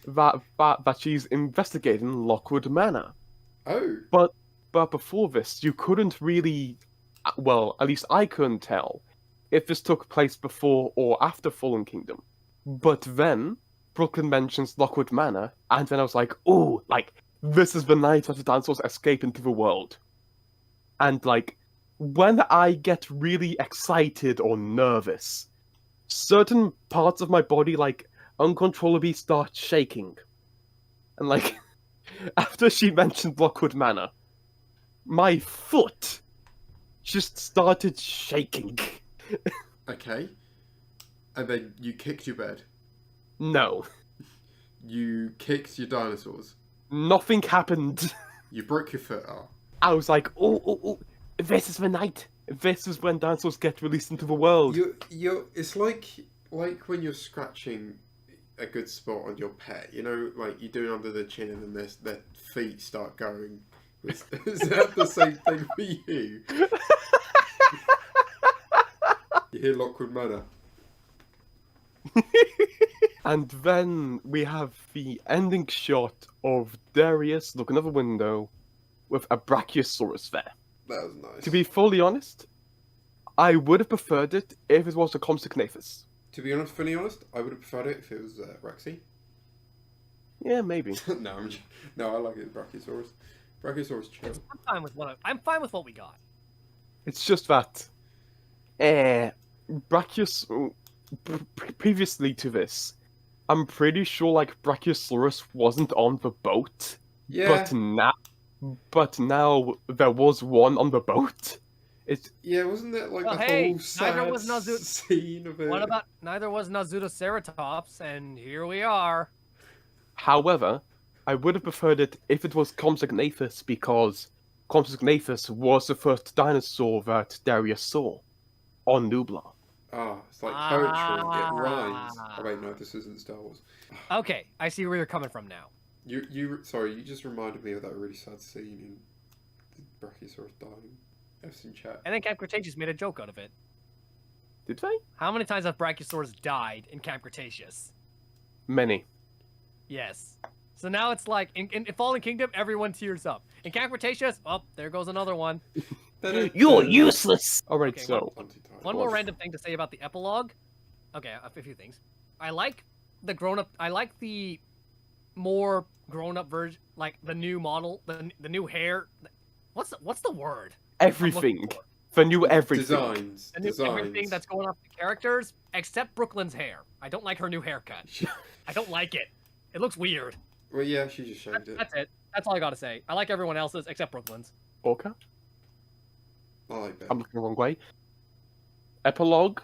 that she's investigating Lockwood Manor. Oh, But before this, you couldn't really, well, at least I couldn't tell if this took place before or after Fallen Kingdom. But then Brooklyn mentions Lockwood Manor, and then I was like, "Ooh, like this is the night that the dinosaurs escape into the world." And like, when I get really excited or nervous, certain parts of my body like uncontrollably start shaking. And like, after she mentioned Lockwood Manor, my foot just started shaking. okay. And then you kicked your bed. No. You kicked your dinosaurs. Nothing happened. You broke your foot. Oh. I was like, oh, this is the night. This is when dinosaurs get released into the world. It's like when you're scratching a good spot on your pet. You know, like you do it under the chin and then their feet start going. Is that the same thing for you? You hear Lockwood Manor. And then we have the ending shot of Darius looking out the window with a Brachiosaurus there. That was nice. To be fully honest, I would have preferred it if it was a Compsognathus. To be honest, fully honest, I would have preferred it if it was Rexy. Yeah, maybe. No, I like it. Brachiosaurus. Brachiosaurus chill. I'm fine with what we got. It's just that, previously to this, I'm pretty sure like Brachiosaurus wasn't on the boat. Yeah. But now there was one on the boat. Wasn't that like Well, the hey, whole sad scene of it? What about neither was Nazutoceratops, and here we are. However, I would have preferred it if it was Compsognathus because Compsognathus was the first dinosaur that Darius saw on Nublar. Ah, it's like poetry. It rhymes. Oh wait, no, this isn't Star Wars. Okay, I see where you're coming from now. You just reminded me of that really sad scene in the Brachiosaurus dying. I've seen chat. And then Camp Cretaceous made a joke out of it. Did they? How many times have Brachiosaurus died in Camp Cretaceous? Many. Yes. So now it's like, in Fallen Kingdom, everyone tears up. In Camp Cretaceous, oh, there goes another one. You're useless! Alright, Okay, so... One more random thing to say about the epilogue. Okay, a few things. I like the more grown-up version, like the new model, the new hair. What's the word? Everything. The new everything. Designs. The new everything that's going off the characters, except Brooklyn's hair. I don't like her new haircut. I don't like it. It looks weird. Well, yeah, she just shaved it. That's it. That's all I gotta say. I like everyone else's except Brooklyn's. Orca? I like Ben. I'm looking the wrong way. Epilogue?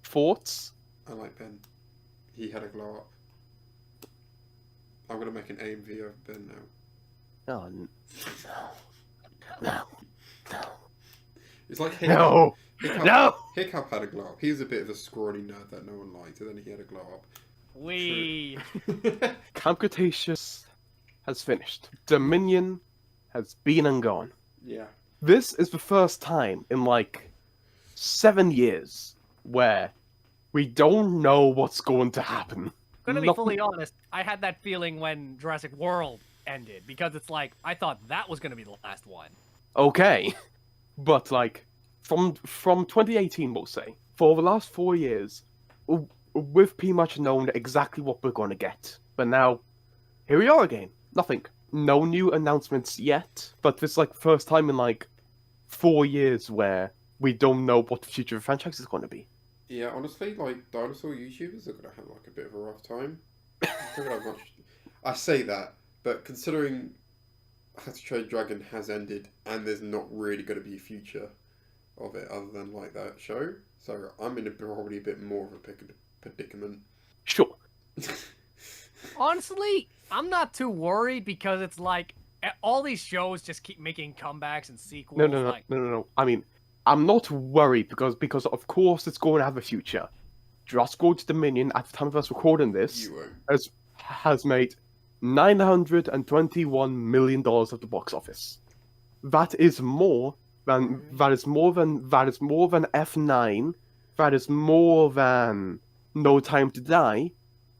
Thoughts? I like Ben. He had a glow up. I'm gonna make an AMV of Ben now. Oh, no. It's like Hiccup. No! No! Hiccup had a glow up. He was a bit of a scrawny nerd that no one liked, and then he had a glow up. Wee. Camp Cretaceous has finished. Dominion has been and gone. Yeah. This is the first time in like 7 years where we don't know what's going to happen. Gonna be fully honest, I had that feeling when Jurassic World ended, because it's like, I thought that was gonna be the last one. Okay. But like, from 2018 we'll say, for the last 4 years, we've pretty much known exactly what we're gonna get. But now, here we are again. Nothing. No new announcements yet, but this is like first time in like 4 years where we don't know what the future of the franchise is going to be. Yeah, honestly, like dinosaur YouTubers are gonna have like a bit of a rough time. They're gonna have much... I say that, but considering How to Train Dragon has ended and there's not really going to be a future of it other than like that show, so I'm in probably a bit more of a predicament. Sure. Honestly, I'm not too worried because it's like all these shows just keep making comebacks and sequels. No. I mean, I'm not worried because of course it's going to have a future. Jurassic World Dominion at the time of us recording this has made $921 million at the box office. That is more than F9. That is more than No Time to Die.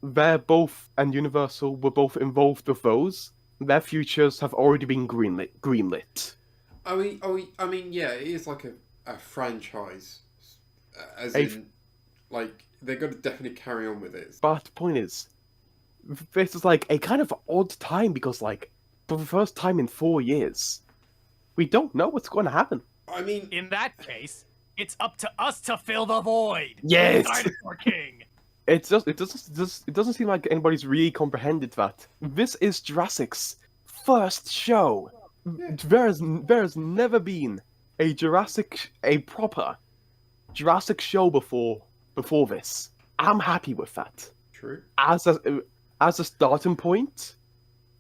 They're both, and Universal were both involved with those. Their futures have already been greenlit. I mean, yeah, it is like a franchise, as in, like, they're going to definitely carry on with it. But the point is, this is like a kind of odd time because, like, for the first time in 4 years, we don't know what's going to happen. I mean, in that case, it's up to us to fill the void. Yes, Dinosaur King. It doesn't seem like anybody's really comprehended that this is Jurassic's first show. Yeah. There has never been a proper Jurassic show before this. I'm happy with that. True. As a starting point,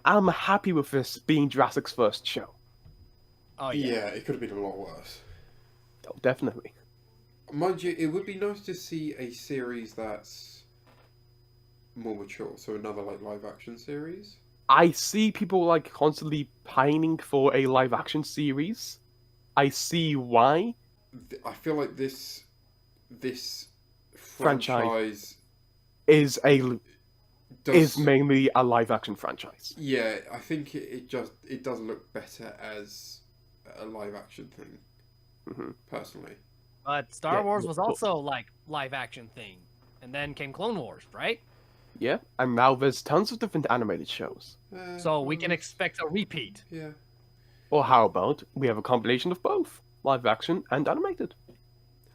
I'm happy with this being Jurassic's first show. Oh Yeah, it could have been a lot worse. Oh, definitely. Mind you, it would be nice to see a series that's more mature. So another like live action series. I see people like constantly pining for a live action series. I see why. I feel like this Franchise franchise is does. mainly a live action franchise. Yeah, I think it does look better as a live action thing. Hmm. Personally. But Star Yeah, Wars was but- also like live action thing, and then came Clone Wars, right? Yeah, and now there's tons of different animated shows. So we can expect a repeat. Yeah. Or how about we have a combination of both, live action and animated?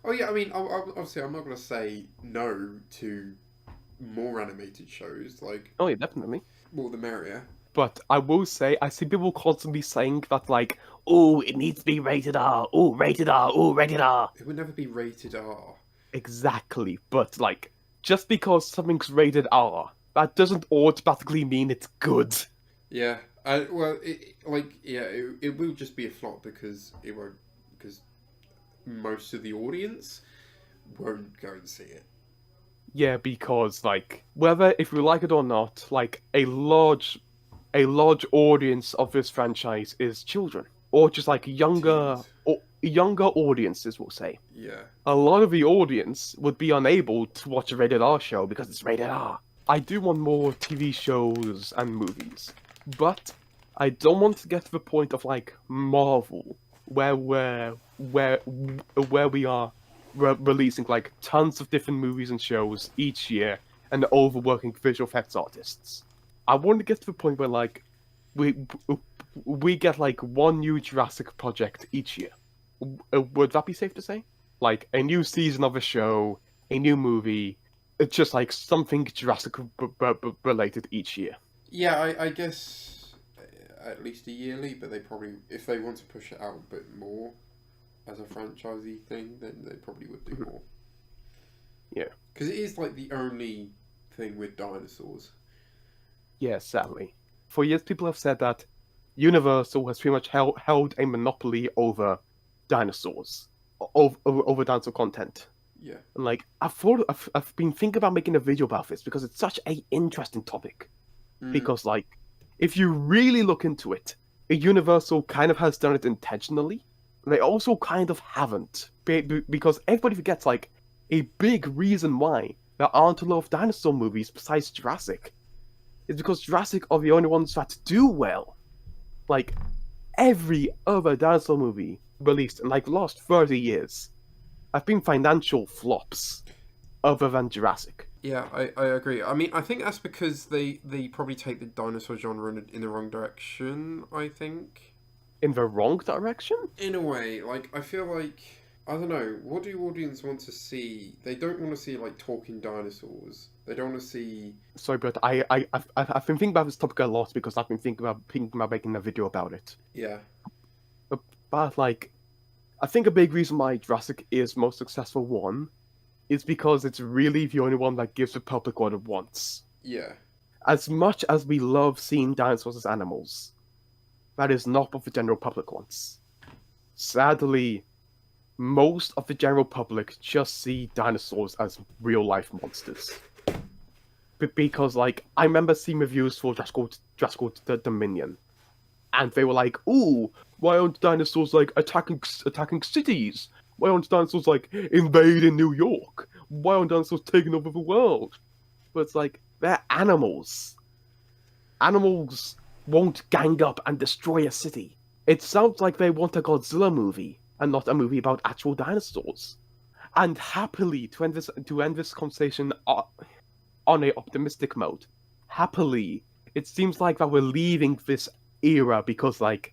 Oh yeah, I mean, obviously, I'm not gonna say no to more animated shows. Like, Oh yeah, definitely. more the merrier. But I will say, I see people constantly saying that, like, oh, it needs to be rated R, oh, rated R, oh, rated R. It would never be rated R. Exactly, but, like, just because something's rated R, that doesn't automatically mean it's good. Yeah. It will just be a flop because most of the audience won't go and see it. Yeah, because, like, whether, if you like it or not, like, a large audience of this franchise is children. Or just, like, younger audiences, we'll say. Yeah. A lot of the audience would be unable to watch a rated R show because it's rated R. I do want more TV shows and movies, but I don't want to get to the point of like Marvel, where we are releasing like tons of different movies and shows each year and overworking visual effects artists. I want to get to the point where like we get like one new Jurassic project each year. Would that be safe to say? Like a new season of a show, a new movie. It's just like something Jurassic related each year. Yeah, I guess at least a yearly, but they probably, if they want to push it out a bit more as a franchisee thing, then they probably would do more. Yeah. Because it is like the only thing with dinosaurs. Yeah, sadly. For years, people have said that Universal has pretty much held a monopoly over dinosaurs, over dinosaur content. Yeah. And like, I've been thinking about making a video about this because it's such an interesting topic. Because like, if you really look into it, Universal kind of has done it intentionally. They also kind of haven't, because everybody forgets like a big reason why there aren't a lot of dinosaur movies besides Jurassic is because Jurassic are the only ones that do well. Like, every other dinosaur movie released in like the last 30 years have been financial flops other than Jurassic. Yeah, I agree. I mean, I think that's because they probably take the dinosaur genre in the wrong direction, I think. In the wrong direction? In a way, like, I feel like, I don't know, what do audience want to see? They don't want to see, like, talking dinosaurs. They don't want to see... Sorry, but I've been thinking about this topic a lot because I've been thinking about making a video about it. Yeah. But like, I think a big reason why Jurassic is most successful, one, is because it's really the only one that gives the public what it wants. Yeah. As much as we love seeing dinosaurs as animals, that is not what the general public wants. Sadly, most of the general public just see dinosaurs as real-life monsters. But because, like, I remember seeing reviews for Jurassic World Dominion, and they were like, "Ooh, why aren't dinosaurs like attacking cities? Why aren't dinosaurs like invading New York? Why aren't dinosaurs taking over the world?" But it's like, they're animals. Animals won't gang up and destroy a city. It sounds like they want a Godzilla movie and not a movie about actual dinosaurs. And happily, to end this conversation on a optimistic mode, happily, it seems like that we're leaving this era because like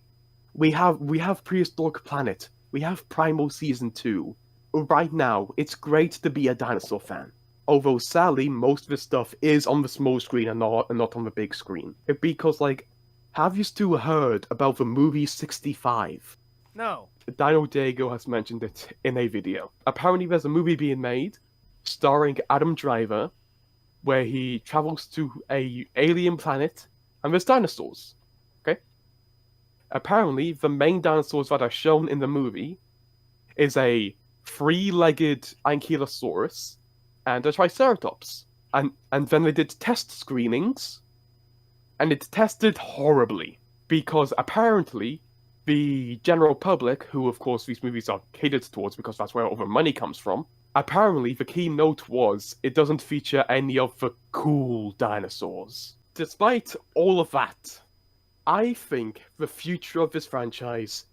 we have Prehistoric Planet, we have Primal Season 2. Right now, it's great to be a dinosaur fan. Although sadly, most of this stuff is on the small screen and not on the big screen. Because like, have you still heard about the movie 65? No. Dino Diego has mentioned it in a video. Apparently there's a movie being made starring Adam Driver, where he travels to a alien planet and there's dinosaurs. Okay? Apparently, the main dinosaurs that are shown in the movie is a three-legged ankylosaurus and a triceratops. And then they did test screenings, and it tested horribly, because apparently the general public, who of course these movies are catered towards because that's where all the money comes from, apparently the key note was it doesn't feature any of the cool dinosaurs. Despite all of that, I think the future of this franchise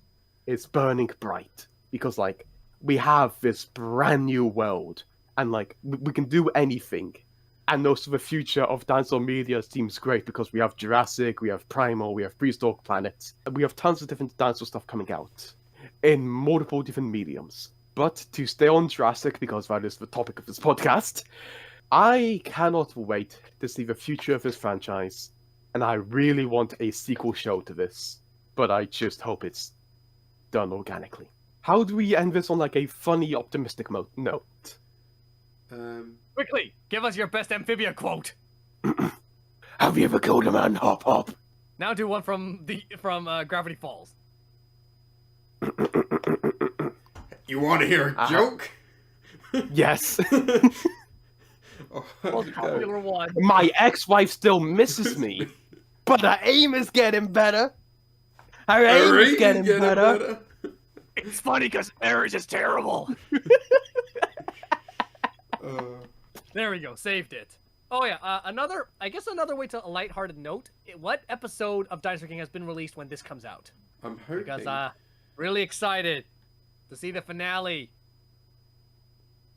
is burning bright, because like we have this brand new world, and like we can do anything. And also the future of dinosaur media seems great because we have Jurassic, we have Primal, we have Prehistoric Planet. We have tons of different dinosaur stuff coming out in multiple different mediums. But to stay on Jurassic, because that is the topic of this podcast, I cannot wait to see the future of this franchise. And I really want a sequel show to this. But I just hope it's done organically. How do we end this on like a funny, optimistic note? Quickly, give us your best amphibia quote. Have you ever killed a man, Hop Hop? Now do one from Gravity Falls. You want to hear a joke? Yes. Oh, Most popular one. My ex-wife still misses me, but her aim is getting better. Her aim is getting better. It's funny because marriage is terrible. There we go, saved it. Oh yeah, another way to a lighthearted note. What episode of Dinosaur King has been released when this comes out? I'm hoping. Because really excited to see the finale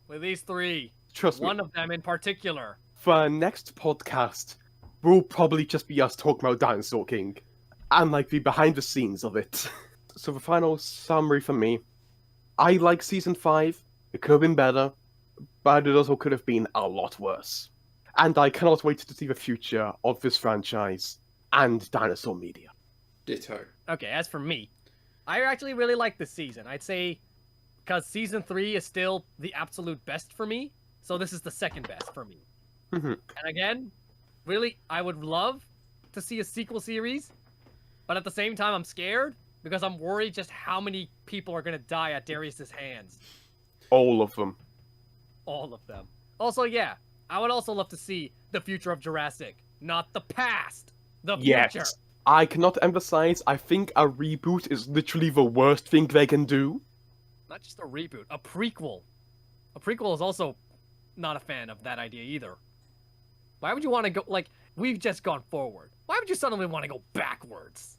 with these three. Trust me. One of them in particular. For our next podcast, will probably just be us talking about Dinosaur King and like the behind the scenes of it. So the final summary for me, I like season 5. It could have been better, but it also could have been a lot worse. And I cannot wait to see the future of this franchise and dinosaur media. Ditto. Okay, as for me, I actually really like this season. I'd say because season 3 is still the absolute best for me, so this is the second best for me. And again, really, I would love to see a sequel series, but at the same time, I'm scared because I'm worried just how many people are going to die at Darius's hands. All of them. All of them. Also, yeah, I would also love to see the future of Jurassic, not the past. The future. Yes. I cannot emphasize, I think a reboot is literally the worst thing they can do. Not just a reboot, a prequel. A prequel is also not a fan of that idea either. Why would you want to go, like, we've just gone forward. Why would you suddenly want to go backwards?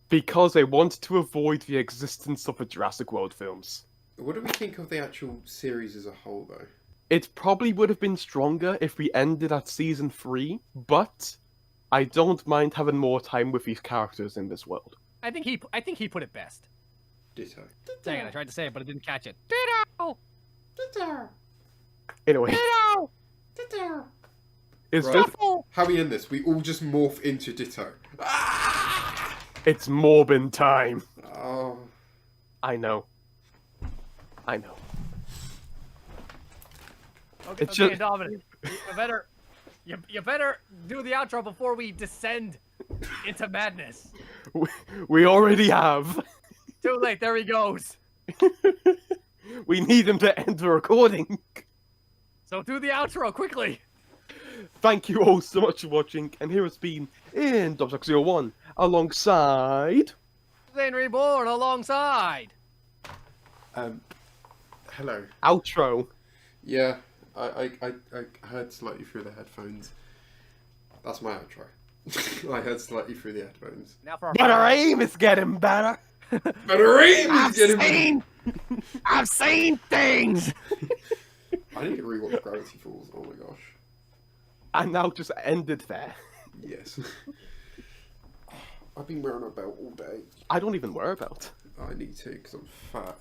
Because they want to avoid the existence of the Jurassic World films. What do we think of the actual series as a whole, though? It probably would have been stronger if we ended at season 3, but I don't mind having more time with these characters in this world. I think he put it best. Ditto. Dang it, I tried to say it, but I didn't catch it. Ditto! Ditto. Anyway, Ditto! Ditto. it's Right. just How we end this? We all just morph into Ditto. Ah! it's Morbin time. Oh. I know. Okay, It's okay, just- Dominic, you better do the outro before we descend into madness. We already have. Too late, there he goes. We need him to end the recording. So do the outro quickly. Thank you all so much for watching, and here has been in Dubsuck01 alongside. Zane Reborn alongside. Hello. Outro. Yeah, I heard slightly through the headphones. That's my outro. I heard slightly through the headphones. Now for our But our aim is getting better. But Rain is getting I've seen things. I need to rewatch Gravity Falls. Oh my gosh. And now just ended there. Yes. I've been wearing a belt all day. I don't even wear a belt. I need to because I'm fat.